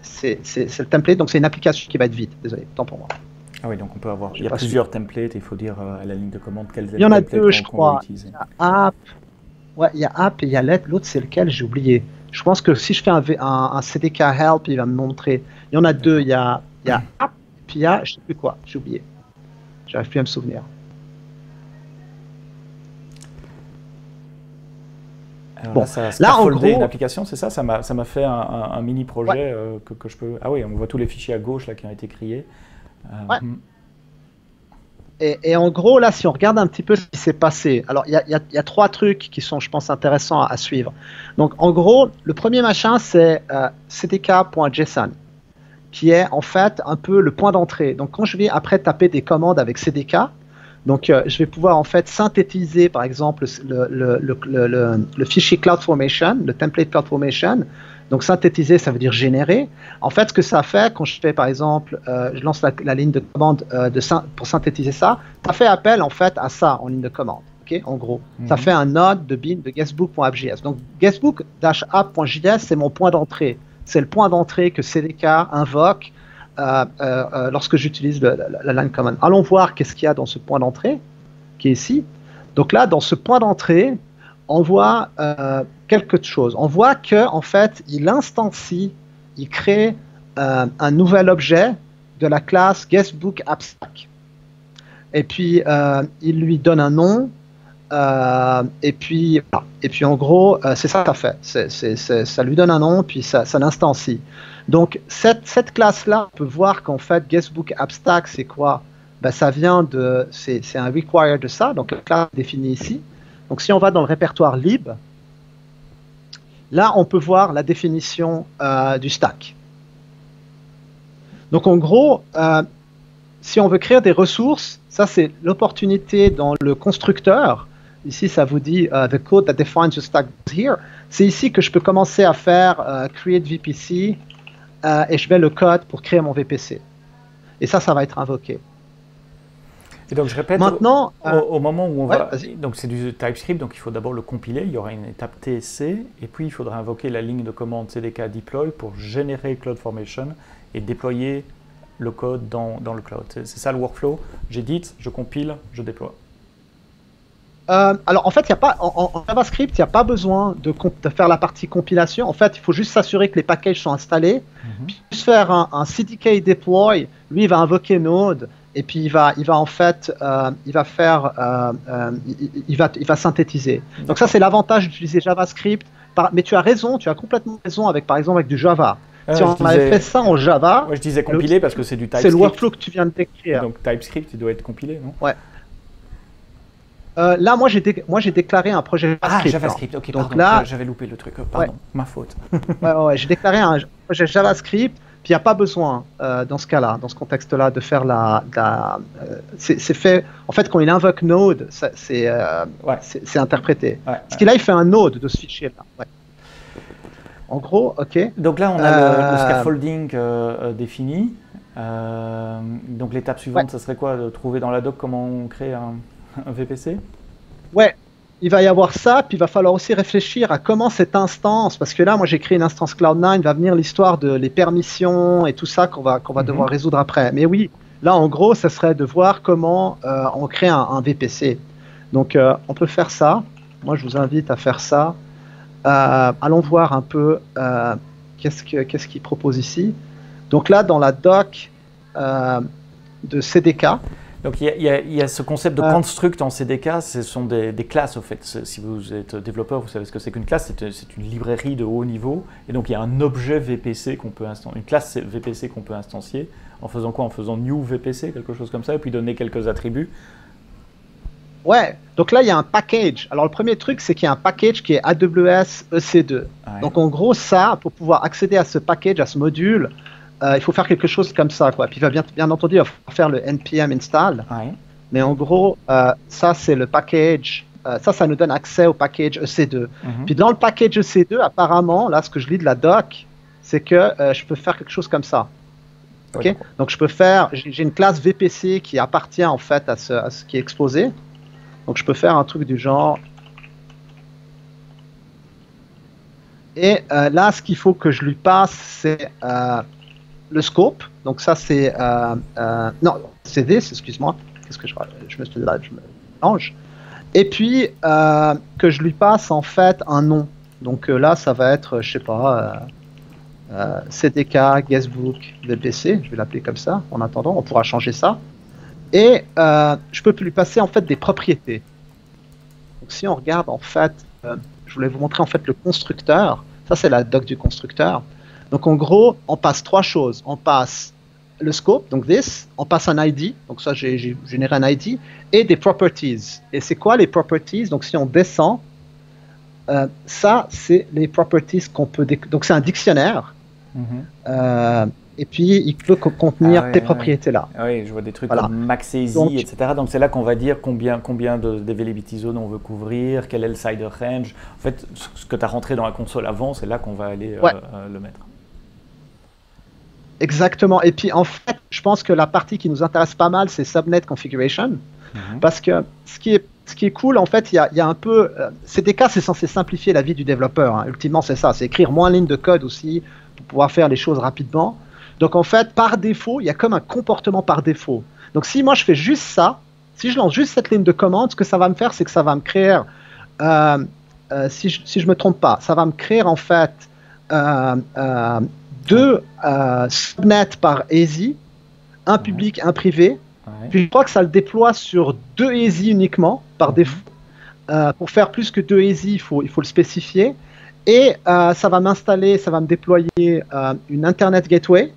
C'est le template, donc c'est une application qui va être vide. Désolé, tant pour moi. Ah oui, donc on peut avoir. Il y a plusieurs templates, il faut dire à la ligne de commande quels il y en a deux, je crois. Il y a app. Ouais, il y a app et il y a let. L'autre, c'est lequel? J'ai oublié. Je pense que si je fais un CDK help, il va me montrer. Il y en a deux. Il y a app, puis il y a, je sais plus quoi. J'ai oublié. J'arrive plus à me souvenir. Alors bon, là, en gros, une application, c'est ça. Ça m'a fait un mini projet que je peux. Ah oui, on voit tous les fichiers à gauche là qui ont été créés. Ouais. Et en gros, là, si on regarde un petit peu ce qui s'est passé, alors il y a trois trucs qui sont, je pense, intéressants à suivre. Donc, en gros, le premier machin, c'est cdk.json, qui est en fait un peu le point d'entrée. Donc, quand je vais après taper des commandes avec CDK, donc je vais pouvoir en fait synthétiser, par exemple, le fichier CloudFormation, le template CloudFormation. Donc synthétiser, ça veut dire générer. En fait, ce que ça fait, quand je fais par exemple, je lance la ligne de commande pour synthétiser ça, ça fait appel en fait à ça en ligne de commande. Okay, en gros, ça fait un node de bin de guestbook.app.js. Donc guestbook-app.js, c'est mon point d'entrée. C'est le point d'entrée que CDK invoque lorsque j'utilise la line command. Allons voir qu'est-ce qu'il y a dans ce point d'entrée qui est ici. Donc là, dans ce point d'entrée, on voit quelque chose. On voit que en fait, il instancie, il crée un nouvel objet de la classe guestbook_app_stack. Et puis il lui donne un nom. Et puis en gros, c'est ça que ça fait. Ça lui donne un nom, puis ça l'instancie. Donc cette classe-là, on peut voir qu'en fait guestbook_app_stack, c'est quoi? Ben, ça vient de, c'est un require de ça. Donc la classe est définie ici. Donc si on va dans le répertoire lib, là on peut voir la définition du stack. Donc en gros, si on veut créer des ressources, ça c'est l'opportunité dans le constructeur. Ici ça vous dit the code that defines your stack here. C'est ici que je peux commencer à faire create VPC et je mets le code pour créer mon VPC. Et ça va être invoqué. Et donc je répète, maintenant, au moment où on va, donc c'est du TypeScript, donc il faut d'abord le compiler, il y aura une étape TSC, et puis il faudra invoquer la ligne de commande CDK deploy pour générer CloudFormation et déployer le code dans le cloud. C'est ça le workflow. J'édite, je compile, je déploie. Alors en fait, y a pas, en JavaScript, il n'y a pas besoin de faire la partie compilation. En fait, il faut juste s'assurer que les packages sont installés, puis juste faire un CDK deploy. Lui, il va invoquer Node et puis il va en fait, il va faire, il va synthétiser. Donc ça, c'est l'avantage d'utiliser JavaScript. Mais tu as raison, tu as complètement raison avec, par exemple, avec du Java. Si on avait fait ça en Java, je disais compiler parce que c'est du TypeScript. C'est le workflow que tu viens de décrire. Donc TypeScript, il doit être compilé, non? Ouais. Là, moi, j'ai déclaré un projet JavaScript. Ah, JavaScript, ok, donc pardon, là, j'avais loupé le truc, pardon, ma faute. ouais, j'ai déclaré un projet JavaScript, puis il n'y a pas besoin, dans ce cas-là, dans ce contexte-là, de faire c'est fait, en fait, quand il invoque Node, c'est interprété. Parce qu'il là, il fait un Node de ce fichier-là. Ouais. En gros, ok. Donc là, on a le scaffolding défini. Donc l'étape suivante, ça serait quoi? De trouver dans la doc comment on crée un VPC? Ouais, il va y avoir ça, puis il va falloir aussi réfléchir à comment cette instance, parce que là, moi j'ai créé une instance Cloud9, va venir l'histoire de les permissions et tout ça qu'on va devoir résoudre après. Mais oui, là en gros, ça serait de voir comment on crée un VPC. Donc on peut faire ça. Moi je vous invite à faire ça. Allons voir un peu qu'est-ce qu'il propose ici. Donc là, dans la doc de CDK. Donc il y a ce concept de construct en CDK, ce sont des classes au fait. Si vous êtes développeur, vous savez ce que c'est qu'une classe, c'est une librairie de haut niveau. Et donc il y a un objet VPC qu'on peut une classe VPC qu'on peut instancier. En faisant quoi? En faisant new VPC, quelque chose comme ça, et puis donner quelques attributs. Ouais, donc là il y a un package. Alors le premier truc, c'est qu'il y a un package qui est AWS EC2. Ouais. Donc en gros, ça, pour pouvoir accéder à ce package, à ce module, il faut faire quelque chose comme ça, quoi. Puis il va bien entendu faire le npm install. Ouais. Mais en gros, ça c'est le package. Ça nous donne accès au package EC2. Puis dans le package EC2, apparemment, là ce que je lis de la doc, c'est que je peux faire quelque chose comme ça. Ok. Ouais. Donc je peux faire, j'ai une classe VPC qui appartient en fait à ce qui est exposé. Donc je peux faire un truc du genre. Et là, ce qu'il faut que je lui passe, c'est le scope. Donc ça, c'est non, c'est this. Excuse-moi. Qu'est-ce que je me mélange. Et puis que je lui passe en fait un nom. Donc là, ça va être, je sais pas, CDK guestbook VPC. Je vais l'appeler comme ça. En attendant, on pourra changer ça. Et je peux lui passer en fait des propriétés. Donc si on regarde en fait, je voulais vous montrer en fait le constructeur. Ça c'est la doc du constructeur. Donc en gros, on passe trois choses. On passe le scope, donc this. On passe un ID. Donc ça j'ai généré un ID et des properties. Et c'est quoi les properties? Donc si on descend, ça c'est les properties qu'on peut. Donc c'est un dictionnaire. Et puis, il peut contenir tes propriétés-là. Ah oui, je vois des trucs comme maxeasy, etc. Donc, c'est là qu'on va dire combien d'availability zone on veut couvrir, quel est le cider range. En fait, ce que tu as rentré dans la console avant, c'est là qu'on va aller le mettre. Exactement. Et puis, en fait, je pense que la partie qui nous intéresse pas mal, c'est subnet configuration. Parce que ce qui est cool, en fait, il y a un peu... CDK, c'est censé simplifier la vie du développeur. Hein. Ultimement, c'est ça. C'est écrire moins de lignes de code aussi pour pouvoir faire les choses rapidement. Donc en fait, par défaut, il y a comme un comportement par défaut. Donc si moi je fais juste ça, si je lance juste cette ligne de commande, ce que ça va me faire, c'est que ça va me créer, si je me trompe pas, ça va me créer en fait deux subnets par ASY, un public, un privé. Puis je crois que ça le déploie sur deux ASY uniquement par défaut. Pour faire plus que deux ASY, il faut le spécifier. Et ça va m'installer, ça va me déployer une Internet Gateway.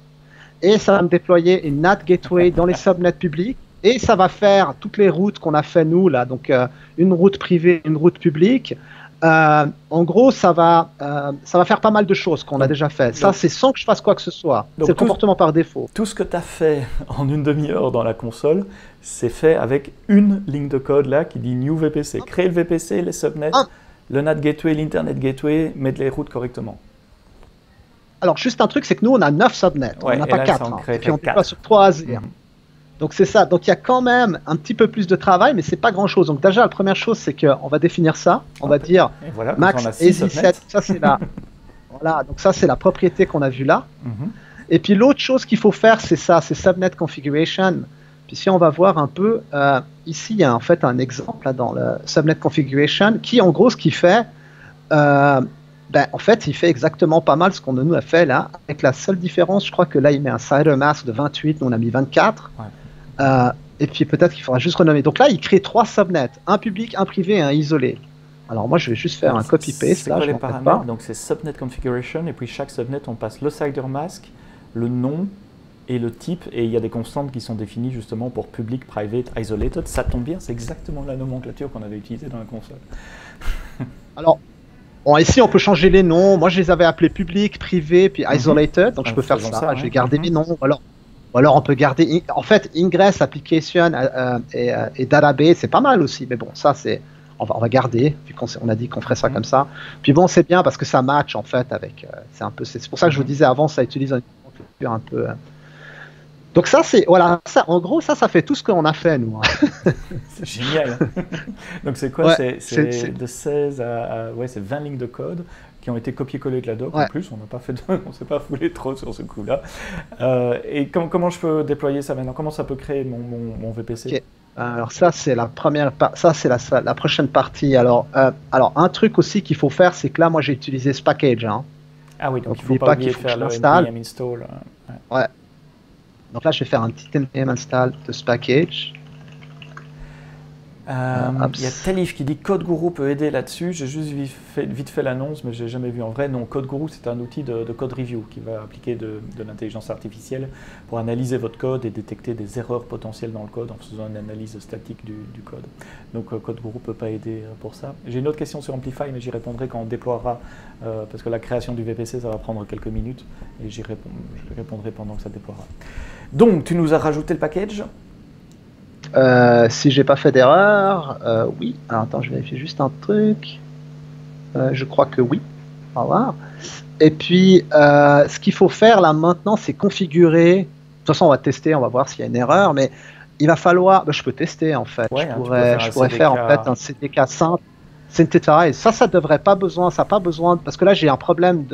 Et ça va me déployer une NAT Gateway dans les subnets publics. Et ça va faire toutes les routes qu'on a fait nous, là. Donc, une route privée, une route publique. En gros, ça va faire pas mal de choses qu'on a déjà fait. Ça, c'est sans que je fasse quoi que ce soit. C'est le comportement par défaut. Tout ce que tu as fait en une demi-heure dans la console, c'est fait avec une ligne de code là qui dit New VPC. Créer le VPC, les subnets, le NAT Gateway, l'Internet Gateway, mettre les routes correctement. Alors, juste un truc, c'est que nous, on a 9 subnets, on n'en a pas 4. Et puis, on déploie sur 3 ASY. Donc, c'est ça. Donc, il y a quand même un petit peu plus de travail, mais c'est pas grand-chose. Donc, déjà, la première chose, c'est qu'on va définir ça. On va dire max ASY 7. Ça, c'est la... Voilà, donc ça, c'est la propriété qu'on a vue là. Et puis, l'autre chose qu'il faut faire, c'est ça, c'est subnet configuration. Puis, si on va voir un peu, ici, il y a en fait un exemple là, dans le subnet configuration qui, en gros, ce qu'il fait... en fait, il fait exactement pas mal ce qu'on nous a fait là, avec la seule différence, je crois que là, il met un cider mask de 28, nous on a mis 24. Et puis peut-être qu'il faudra juste renommer. Donc là, il crée 3 subnets, un public, un privé et un isolé. Alors moi, je vais juste faire un copy-paste. C'est quoi les paramètres? Donc c'est subnet configuration, et puis chaque subnet, on passe le CIDR mask, le nom et le type, et il y a des constantes qui sont définies justement pour public, private, isolated. Ça tombe bien, c'est exactement la nomenclature qu'on avait utilisée dans la console. Alors, bon, ici, on peut changer les noms. Moi, je les avais appelés public, privé, puis isolated. Donc, je peux faire ça. Je vais garder les noms. Ou alors, on peut garder. En fait, ingress, application et database, c'est pas mal aussi. Mais bon, ça, c'est. On va garder, vu qu'on a dit qu'on ferait ça comme ça. Puis bon, c'est bien parce que ça match en fait avec. C'est pour ça que je vous disais avant, ça utilise une nomenclature un peu. Donc ça, c'est voilà, ça, en gros, ça fait tout ce qu'on a fait nous. C'est génial. Donc c'est quoi? C'est de 16 ouais, c'est 20 lignes de code qui ont été copiées-collées de la doc. En plus, on s'est pas foulé trop sur ce coup-là. Et comment je peux déployer ça maintenant? Comment ça peut créer mon VPC? Okay. Alors ça, c'est la première ça c'est la prochaine partie. Alors un truc aussi qu'il faut faire, c'est que là, moi, j'ai utilisé ce package. Hein. Ah oui, donc il faut pas oublier de faire le npm install. Ouais. Donc là, je vais faire un petit npm install de ce package. Il y a Talif qui dit CodeGuru peut aider là-dessus. J'ai juste vite fait l'annonce, mais je n'ai jamais vu en vrai. Non, CodeGuru, c'est un outil de code review qui va appliquer de l'intelligence artificielle pour analyser votre code et détecter des erreurs potentielles dans le code en faisant une analyse statique du code. Donc CodeGuru ne peut pas aider pour ça. J'ai une autre question sur Amplify, mais j'y répondrai quand on déploiera, parce que la création du VPC, ça va prendre quelques minutes, et je répondrai pendant que ça déploiera. Donc, tu nous as rajouté le package ? Si j'ai pas fait d'erreur, oui. Alors, attends, je vérifie juste un truc. Je crois que oui. On va voir. Et puis, ce qu'il faut faire là maintenant, c'est configurer. De toute façon, on va tester, on va voir s'il y a une erreur, mais il va falloir. Je peux tester en fait. Ouais, je pourrais faire en fait un CDK simple. Synthesize. Ça devrait pas besoin. Ça n'a pas besoin parce que là, j'ai un problème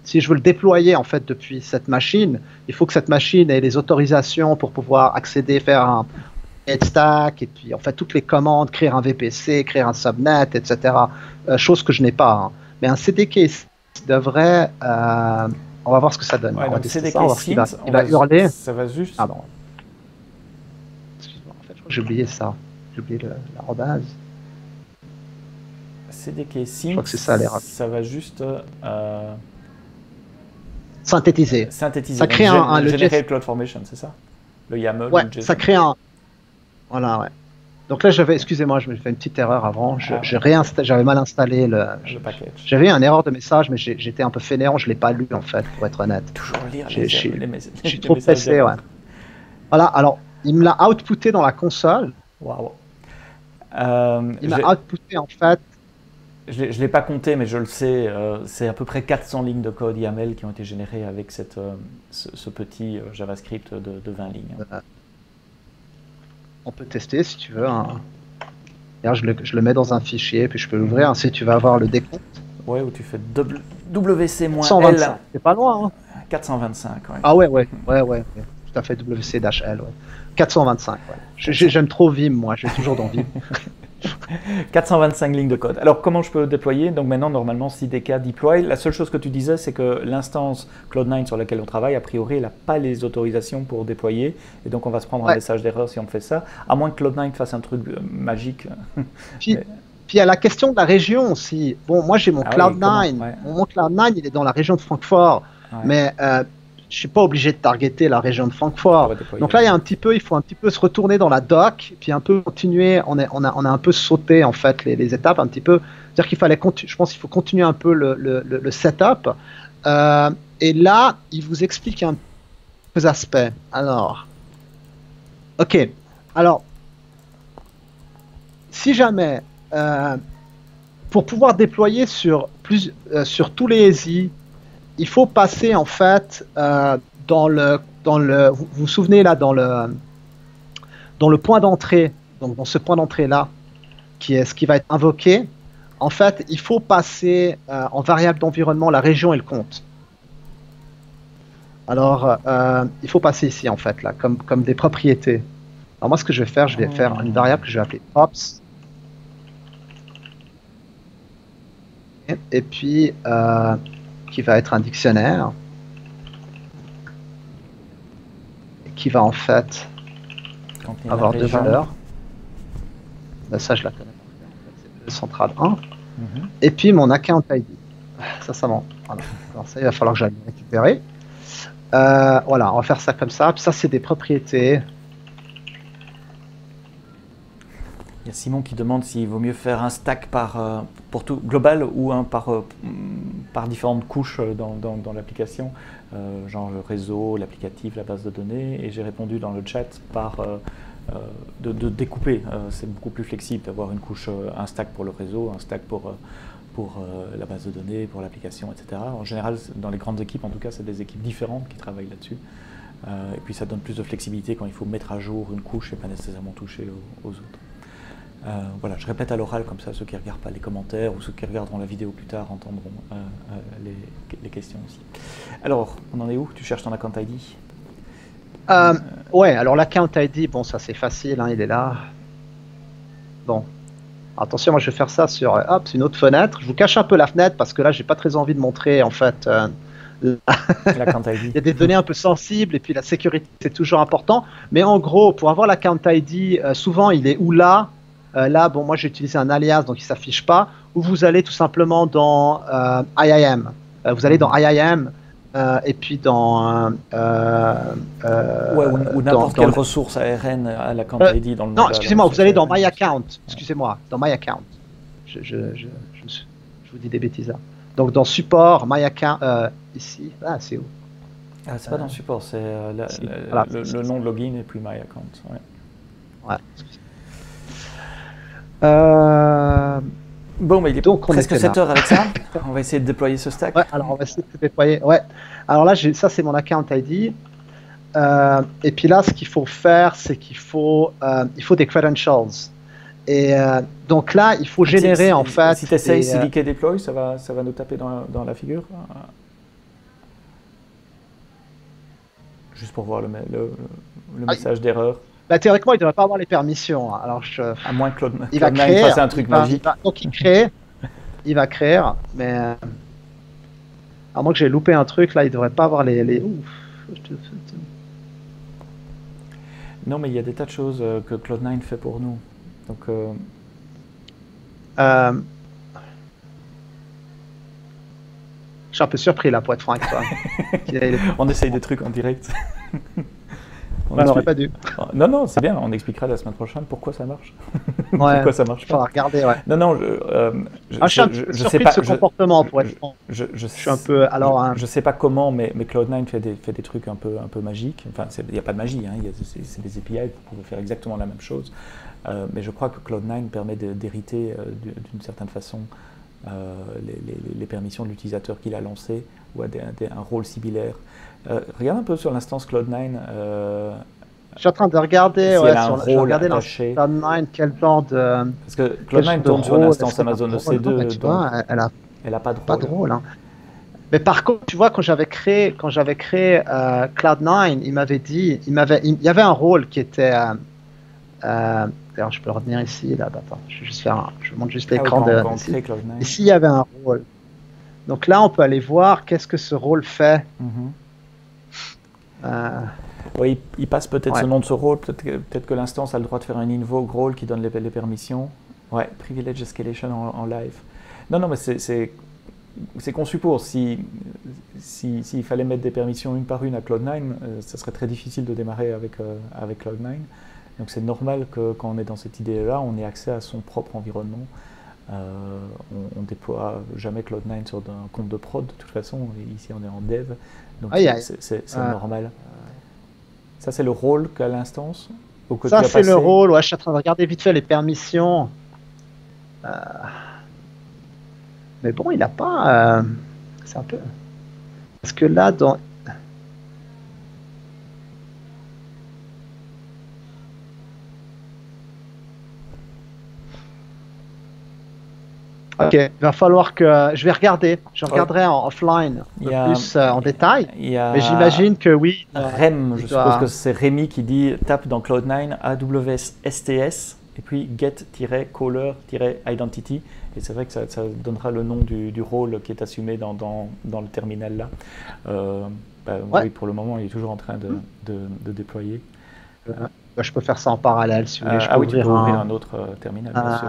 si je veux le déployer en fait depuis cette machine, il faut que cette machine ait les autorisations pour pouvoir accéder, faire un stack et puis en fait toutes les commandes, créer un VPC, créer un subnet, etc. Chose que je n'ai pas. Hein. Mais un CDK devrait. On va voir ce que ça donne. Ouais, on va donc CDK ça, il va hurler. Ça va juste. Pardon. Excuse-moi. En fait, j'ai oublié ça. J'ai oublié l'arrobase. CDK sync. Je crois que c'est ça l'erreur. Ça va juste. Synthétiser. Ça crée le Generate CloudFormation, c'est ça? Le YAML. Ouais, ça crée un. Voilà, ouais. Donc là, excusez-moi, je me fais une petite erreur avant. J'avais mal installé le package. J'avais un erreur de message, mais j'étais un peu fainéant, je l'ai pas lu en fait, pour être honnête. Toujours lire les messages. Je suis trop pressé, ouais. Voilà, alors il me l'a outputé dans la console. Waouh. Il m'a outputé en fait. Je ne l'ai pas compté, mais je le sais, c'est à peu près 400 lignes de code YAML qui ont été générées avec ce petit JavaScript de 20 lignes. On peut tester si tu veux. Hein. D'ailleurs, je le mets dans un fichier, puis je peux l'ouvrir. Ainsi, tu vas avoir le décompte. Ouais, où tu fais WC-L. 125, c'est pas loin. Hein. 425, ouais. Ah ouais. Tout à fait, WC-L, ouais. 425, ouais. J'aime trop Vim, moi, je suis toujours dans Vim. 425 lignes de code. Alors, comment je peux déployer? Donc maintenant, normalement, CDK deploy. La seule chose que tu disais, c'est que l'instance Cloud9 sur laquelle on travaille, a priori, elle n'a pas les autorisations pour déployer. Et donc, on va se prendre un message d'erreur si on fait ça. À moins que Cloud9 fasse un truc magique. Puis il y a la question de la région aussi. Bon, moi, j'ai mon Cloud9. Mon Cloud9, il est dans la région de Francfort. Ouais. Mais je suis pas obligé de targeter la région de Francfort. Donc là, il faut un petit peu se retourner dans la doc, puis un peu continuer. On a un peu sauté en fait les étapes un petit peu. C'est-à-dire je pense qu'il faut continuer un peu le setup. Et là, il vous explique un peu aspects. Alors, ok. Alors, si jamais pour pouvoir déployer sur tous les ESI, il faut passer en fait vous vous souvenez là dans le point d'entrée, donc dans ce point d'entrée là qui est ce qui va être invoqué. En fait, il faut passer en variable d'environnement la région et le compte. Alors, il faut passer ici en fait là comme des propriétés. Alors moi, ce que je vais faire, je vais faire une variable que je vais appeler ops. Et puis qui va être un dictionnaire qui va en fait Quand il y a la avoir deux région. valeurs. Là, ça, je la connais pas. C'est le central 1. Mhm. Et puis mon account ID. Ça manque. Voilà. Alors ça, il va falloir que j'aille le récupérer. Voilà, on va faire ça comme ça. Puis ça, c'est des propriétés. Il y a Simon qui demande s'il vaut mieux faire un stack pour tout global ou un par différentes couches dans l'application, genre le réseau, l'applicatif, la base de données. Et j'ai répondu dans le chat de découper. C'est beaucoup plus flexible d'avoir une couche, un stack pour le réseau, un stack pour la base de données, pour l'application, etc. En général, dans les grandes équipes, en tout cas, c'est des équipes différentes qui travaillent là-dessus. Et puis ça donne plus de flexibilité quand il faut mettre à jour une couche et pas nécessairement toucher aux autres. Voilà, je répète à l'oral, comme ça ceux qui ne regardent pas les commentaires ou ceux qui regarderont la vidéo plus tard entendront les questions aussi. Alors, on en est où? Tu cherches ton account ID? Ouais, alors l'account ID, bon, ça c'est facile, hein, il est là. Bon, attention, moi je vais faire ça sur hop, c'est une autre fenêtre. Je vous cache un peu la fenêtre parce que là j'ai pas très envie de montrer en fait. L'account ID. Il y a des données un peu sensibles et puis la sécurité c'est toujours important. Mais en gros, pour avoir l'account ID, souvent il est ou là. Là, bon, moi j'ai utilisé un alias donc il s'affiche pas. Ou vous allez tout simplement dans IIM. Vous allez dans IIM et puis dans. Ouais, ou n'importe quelle ressource ARN à l'account ID dans le. Non, excusez-moi, vous allez dans My Account. Excusez-moi, dans My Account. Je vous dis des bêtises là. Donc dans Support, My Account, ici. Ah, c'est où? Ah, c'est pas dans Support, c'est voilà, le nom de login et puis My Account. Ouais. Ouais. Bon, mais il est donc presque 7 heures avec ça. On va essayer de déployer ce stack. Ouais, alors on va essayer de déployer. Ouais. Alors là, ça c'est mon account ID. Et puis là, ce qu'il faut faire, c'est qu'il faut des credentials. Et donc là, il faut générer en fait. Si tu essayes CDK deploy, ça va nous taper dans la figure. Juste pour voir le message d'erreur. Bah, théoriquement, il ne devrait pas avoir les permissions. Alors, à moins que il va créer, fasse un truc magique. Donc il va créer, mais à moins que j'ai loupé un truc, là, il ne devrait pas avoir les... Ouf. Non, mais il y a des tas de choses que Cloud9 fait pour nous. Donc, je suis un peu surpris là, pour être franc avec toi. On essaye des trucs en direct. On n'aurait pas dû. Non, c'est bien, on expliquera la semaine prochaine pourquoi ça marche. Ouais, pourquoi ça marche pas. Il faudra regarder, ouais. Non, je suis un peu surpris de ce comportement, pour être franc. Je suis un peu... Alors, je sais pas comment, mais Cloud9 fait des trucs un peu magiques. Enfin, il n'y a pas de magie, hein. C'est des API, vous pouvez faire exactement la même chose. Mais je crois que Cloud9 permet d'hériter d'une certaine façon les permissions de l'utilisateur qu'il a lancé ou un rôle similaire. Regarde un peu sur l'instance Cloud9. Je suis en train de regarder, si ouais, attaché. Cloud9, quel genre de... Parce que Cloud9 tourne sur l'instance Amazon EC2. Tu vois, elle a pas de rôle. Hein. Mais par contre, tu vois, quand j'avais créé Cloud9, il m'avait dit, il y avait un rôle qui était... D'ailleurs, je peux le retenir ici. Là, attends, je monte juste l'écran de. Ici, il y avait un rôle. Donc là, on peut aller voir qu'est-ce que ce rôle fait. Oui, il passe peut-être ce nom de ce rôle. Peut-être que l'instance a le droit de faire un invoke rôle qui donne les permissions. Ouais, privilege escalation en live. Non, mais c'est conçu pour. S'il fallait mettre des permissions une par une à Cloud9, ça serait très difficile de démarrer avec Cloud9. Donc c'est normal que quand on est dans cette idée-là, on ait accès à son propre environnement. On ne déploie jamais Cloud9 sur un compte de prod, de toute façon. Ici, on est en dev, donc c'est normal. Ça, c'est le rôle qu'a l'instance. Ça, c'est le rôle. Ouais, je suis en train de regarder vite fait les permissions. Mais bon, il n'a pas... c'est un peu... Parce que là, dans... Ok, il va falloir que je vais regarder. Je regarderai en offline plus en détail. Mais j'imagine que oui. Rem, je suppose que c'est Rémi qui dit tape dans Cloud9 AWS STS et puis get-caller-identity. Et c'est vrai que ça donnera le nom du rôle qui est assumé dans le terminal là. Oui, pour le moment, il est toujours en train de déployer. Je peux faire ça en parallèle si vous voulez. Je peux ah oui, tu peux ouvrir un un autre terminal, bien sûr.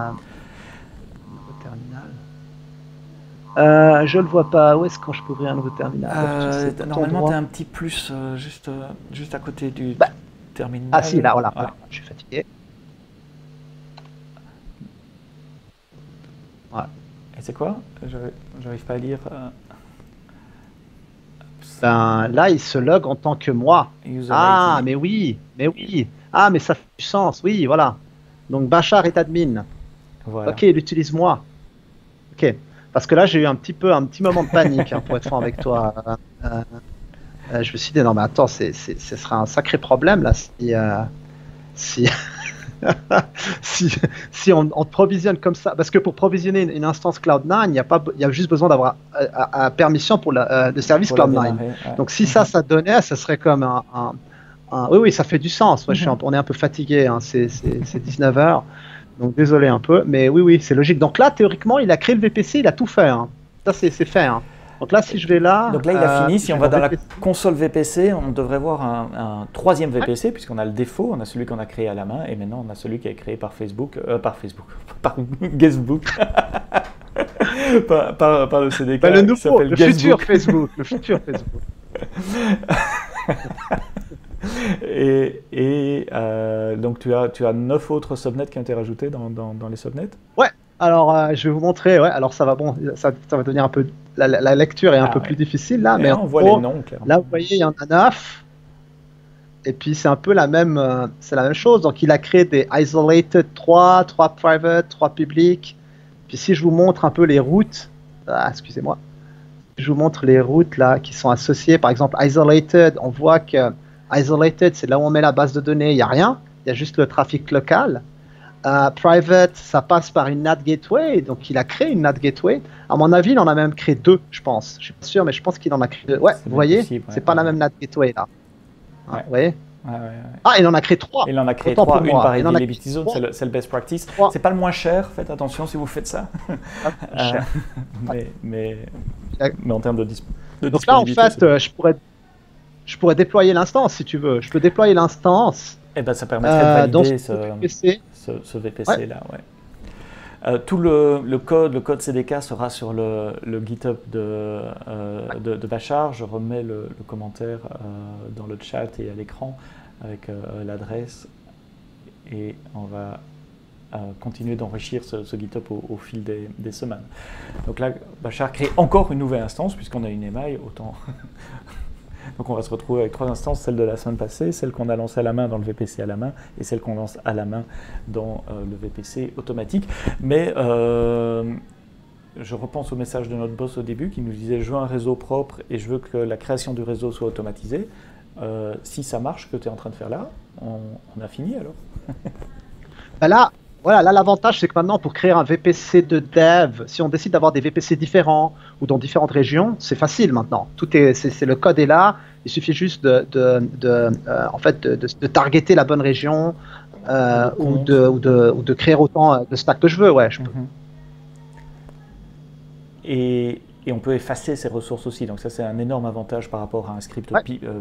nouveau terminal. Je le vois pas. Où est-ce que je peux ouvrir un nouveau terminal? Normalement, tu as un petit plus juste à côté du terminal. Ah si, là, voilà. Ouais. Voilà. Je suis fatigué. Voilà. Et c'est quoi? J'arrive pas à lire. Ben, là, il se log en tant que moi. User Ah, ID. mais oui. Ah, mais ça fait du sens. Oui, voilà. Donc, Bachar est admin. Voilà. Ok, il utilise moi. Ok. Parce que là, j'ai eu un petit moment de panique, pour être franc avec toi. Je me suis dit, non, mais attends, ce sera un sacré problème, là, si, si on te provisionne comme ça. Parce que pour provisionner une instance Cloud9, il y a juste besoin d'avoir permission pour le service Pour la Cloud9. démarrer, ouais. Donc, si ça donnait, ça serait comme oui, ça fait du sens. Ouais, on est un peu fatigué, hein, c'est 19h. Donc désolé un peu, mais oui, c'est logique. Donc là, théoriquement, il a créé le VPC, il a tout fait. Hein. Ça, c'est fait. Hein. Donc là, si je vais là... Donc là, il a fini. Si on va dans la VPC. console VPC, on devrait voir un troisième VPC, puisqu'on a le défaut, on a celui qu'on a créé à la main, et maintenant on a celui qui est créé par Facebook, par Guestbook, par le CDK. Bah, le qui nouveau, s'appelle le Guestbook. futur Facebook. Le futur Facebook. Donc tu as 9 autres subnets qui ont été rajoutés dans les subnets. Ouais, alors je vais vous montrer. Ouais, alors ça va, ça va devenir un peu. La lecture est un peu plus difficile là, mais on voit les noms clairement. là, vous voyez, il y en a 9. Et puis c'est un peu la même chose. Donc il a créé des isolated 3 private, 3 public. Puis si je vous montre un peu les routes, excusez-moi, je vous montre les routes là qui sont associées. Par exemple, isolated, on voit que isolated, c'est là où on met la base de données, il n'y a rien, il y a juste le trafic local. Private, ça passe par une NAT gateway, donc il a créé une NAT gateway. À mon avis, il en a même créé 2, je pense. Je suis pas sûr, mais je pense qu'il en a créé 2. Ouais, vous voyez, possible, c'est pas la même NAT gateway là. Ouais. Vous voyez? Ouais. Ah, il en a créé 3. Il en a créé Autant 3, pour une moi. par Il en a Liberty Zone, c'est le best practice. 3. C'est pas le moins cher, faites attention si vous faites ça. Cher. mais en termes de Donc là, en disponibilité, fait, je pourrais déployer l'instance si tu veux. Je peux déployer l'instance. eh ben, ça permettrait de dans valider ce VPC. ce VPC là. Ouais. Tout le code CDK sera sur le GitHub de Bachar. Je remets le commentaire dans le chat et à l'écran avec l'adresse. Et on va continuer d'enrichir ce GitHub au fil des semaines. Donc là, Bachar crée encore une nouvelle instance, puisqu'on a une EMI, autant... Donc on va se retrouver avec 3 instances, celle de la semaine passée, celle qu'on a lancée à la main dans le VPC à la main, et celle qu'on lance à la main dans le VPC automatique. Mais je repense au message de notre boss au début qui nous disait « je veux un réseau propre et je veux que la création du réseau soit automatisée ». Si ça marche, ce que tu es en train de faire là, on a fini alors. Ben là, voilà, là l'avantage c'est que maintenant pour créer un VPC de dev, si on décide d'avoir des VPC différents ou dans différentes régions, c'est facile maintenant. C'est le code est là, il suffit juste en fait de targeter la bonne région ou de créer autant de stacks que je veux. Ouais, je peux. Et on peut effacer ces ressources aussi. Donc ça, c'est un énorme avantage par rapport à un script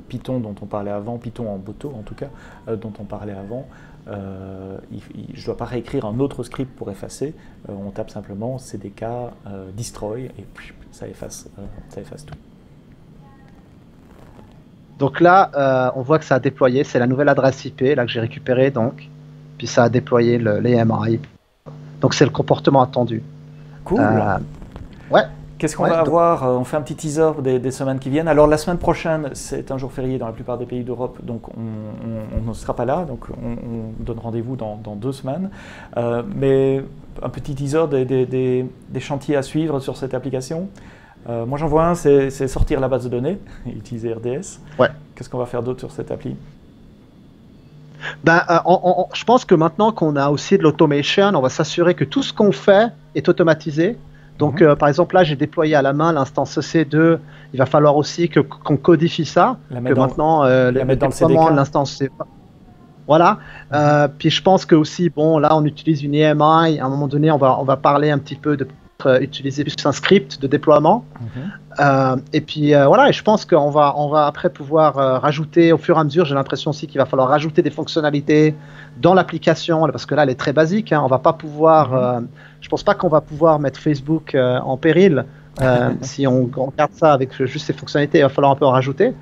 Python dont on parlait avant, Python en Boto en tout cas, dont on parlait avant. Je ne dois pas réécrire un autre script pour effacer. On tape simplement cdk destroy et puis ça efface tout. Donc là, on voit que ça a déployé. C'est la nouvelle adresse IP là que j'ai récupérée donc. Puis ça a déployé l'EMI. Donc c'est le comportement attendu. Cool. Ouais. Qu'est-ce qu'on va avoir? On fait un petit teaser des semaines qui viennent. Alors la semaine prochaine, c'est un jour férié dans la plupart des pays d'Europe, donc on ne sera pas là, donc on donne rendez-vous dans 2 semaines. Mais un petit teaser des chantiers à suivre sur cette application. Moi j'en vois un, c'est sortir la base de données, utiliser RDS. Ouais. Qu'est-ce qu'on va faire d'autre sur cette appli? Je pense que maintenant qu'on a aussi de l'automation, on va s'assurer que tout ce qu'on fait est automatisé. Donc, par exemple, là, j'ai déployé à la main l'instance EC2. Il va falloir aussi qu'on codifie ça. Maintenant, le déploiement de l'instance, c'est pas... Voilà. Puis je pense que aussi, bon, là, on utilise une EMI. À un moment donné, on va parler un petit peu de utiliser plus un script de déploiement. Et puis voilà, et je pense qu'on va après pouvoir rajouter au fur et à mesure. J'ai l'impression aussi qu'il va falloir rajouter des fonctionnalités dans l'application, parce que là, elle est très basique. On va pas pouvoir, je pense pas qu'on va pouvoir mettre Facebook en péril. Si on regarde ça avec juste ces fonctionnalités, il va falloir un peu en rajouter.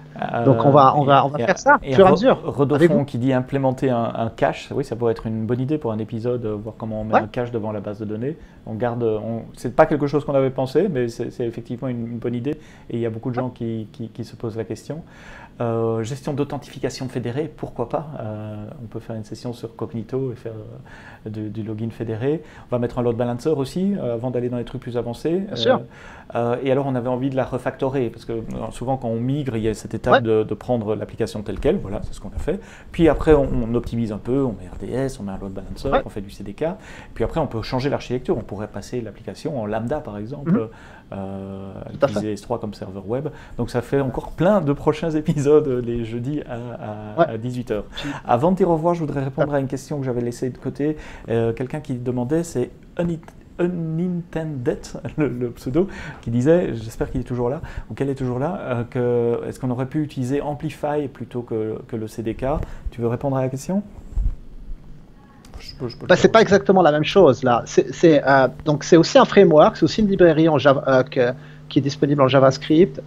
Donc on va faire ça au fur et à mesure. Rodolphon qui dit implémenter un cache, oui, ça pourrait être une bonne idée pour un épisode, voir comment on met un cache devant la base de données. C'est pas quelque chose qu'on avait pensé, mais c'est effectivement une bonne idée, et il y a beaucoup de gens qui se posent la question. Gestion d'authentification fédérée, pourquoi pas. On peut faire une session sur Cognito et faire du login fédéré. On va mettre un load balancer aussi, avant d'aller dans les trucs plus avancés. Bien sûr. Et alors on avait envie de la refactorer, parce que souvent quand on migre, il y a cette étape de prendre l'application telle qu'elle, voilà, c'est ce qu'on a fait. Puis après on optimise un peu, on met RDS, on met un load balancer, on fait du CDK. Puis après on peut changer l'architecture, on pourrait passer l'application en Lambda par exemple, utiliser S3 comme serveur web. Donc ça fait encore plein de prochains épisodes les jeudis à 18h. Avant de dire au revoir, je voudrais répondre à une question que j'avais laissée de côté. Quelqu'un qui demandait, c'est Unintended, le pseudo, qui disait, j'espère qu'il est toujours là, ou qu'elle est toujours là, est-ce qu'on aurait pu utiliser Amplify plutôt que le CDK? Tu veux répondre à la question? C'est pas exactement la même chose là. Donc c'est aussi un framework, c'est aussi une librairie en Java, qui est disponible en JavaScript,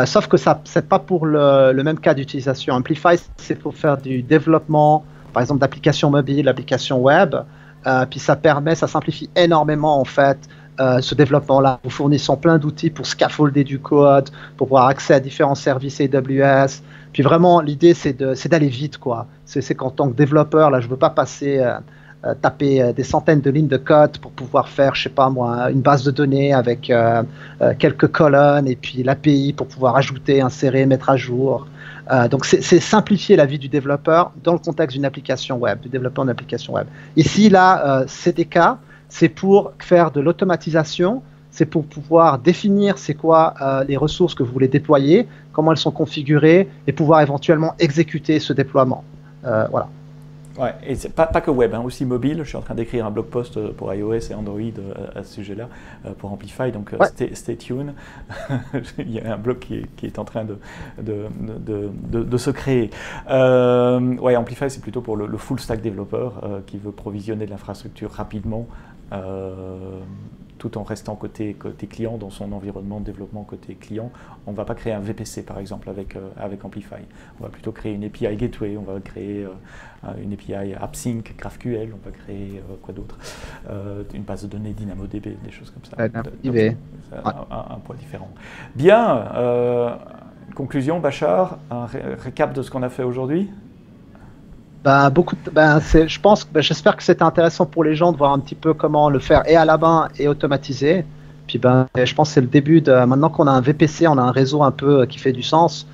sauf que c'est pas pour le même cas d'utilisation. Amplify, c'est pour faire du développement, par exemple d'applications mobiles, d'applications web. Puis ça simplifie énormément en fait ce développement-là. Nous fournissons plein d'outils pour scaffolder du code, pour avoir accès à différents services AWS. Puis vraiment, l'idée c'est d'aller vite, quoi. C'est qu'en tant que développeur, là, je veux pas taper des centaines de lignes de code pour pouvoir faire, je sais pas moi, une base de données avec quelques colonnes et puis l'API pour pouvoir ajouter, insérer, mettre à jour. Donc c'est simplifier la vie du développeur dans le contexte d'une application web, du développement d'une application web. Ici, là, CDK, c'est pour faire de l'automatisation, c'est pour pouvoir définir c'est quoi les ressources que vous voulez déployer, comment elles sont configurées et pouvoir éventuellement exécuter ce déploiement. Voilà. Ouais, et c'est pas que web, aussi mobile. Je suis en train d'écrire un blog post pour iOS et Android à ce sujet-là, pour Amplify, donc stay tuned. Il y a un blog qui est en train de se créer. Amplify, c'est plutôt pour le full stack développeur qui veut provisionner de l'infrastructure rapidement, tout en restant côté client dans son environnement de développement côté client. On ne va pas créer un VPC par exemple avec Amplify. On va plutôt créer une API Gateway, on va créer une API AppSync, GraphQL, on va créer quoi d'autre, une base de données DynamoDB, des choses comme ça. Un point différent. Bien, conclusion, Bachar, un récap de ce qu'on a fait aujourd'hui. J'espère que c'était intéressant pour les gens de voir un petit peu comment le faire et à la main et automatisé. Puis je pense que c'est le début maintenant qu'on a un VPC, on a un réseau un peu qui fait du sens,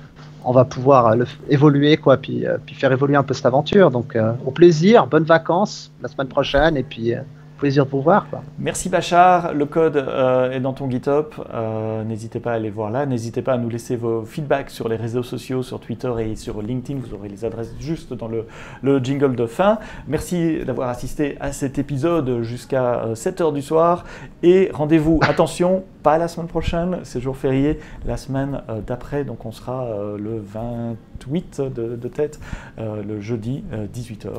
on va pouvoir évoluer quoi, puis faire évoluer un peu cette aventure. Donc au plaisir, bonnes vacances la semaine prochaine et puis plaisir de vous voir, quoi. Merci Bachar, le code est dans ton GitHub, n'hésitez pas à aller voir là, n'hésitez pas à nous laisser vos feedbacks sur les réseaux sociaux, sur Twitter et sur LinkedIn, vous aurez les adresses juste dans le jingle de fin. Merci d'avoir assisté à cet épisode jusqu'à 7h du soir et rendez-vous, attention, pas la semaine prochaine, c'est jour férié, la semaine d'après, donc on sera le 28 de tête, le jeudi 18h,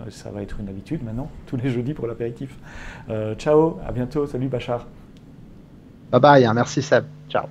ça va être une habitude maintenant, tous les jeudis pour l'apéritif. Ciao, à bientôt, salut Bachar. Bye bye, merci Seb, ciao.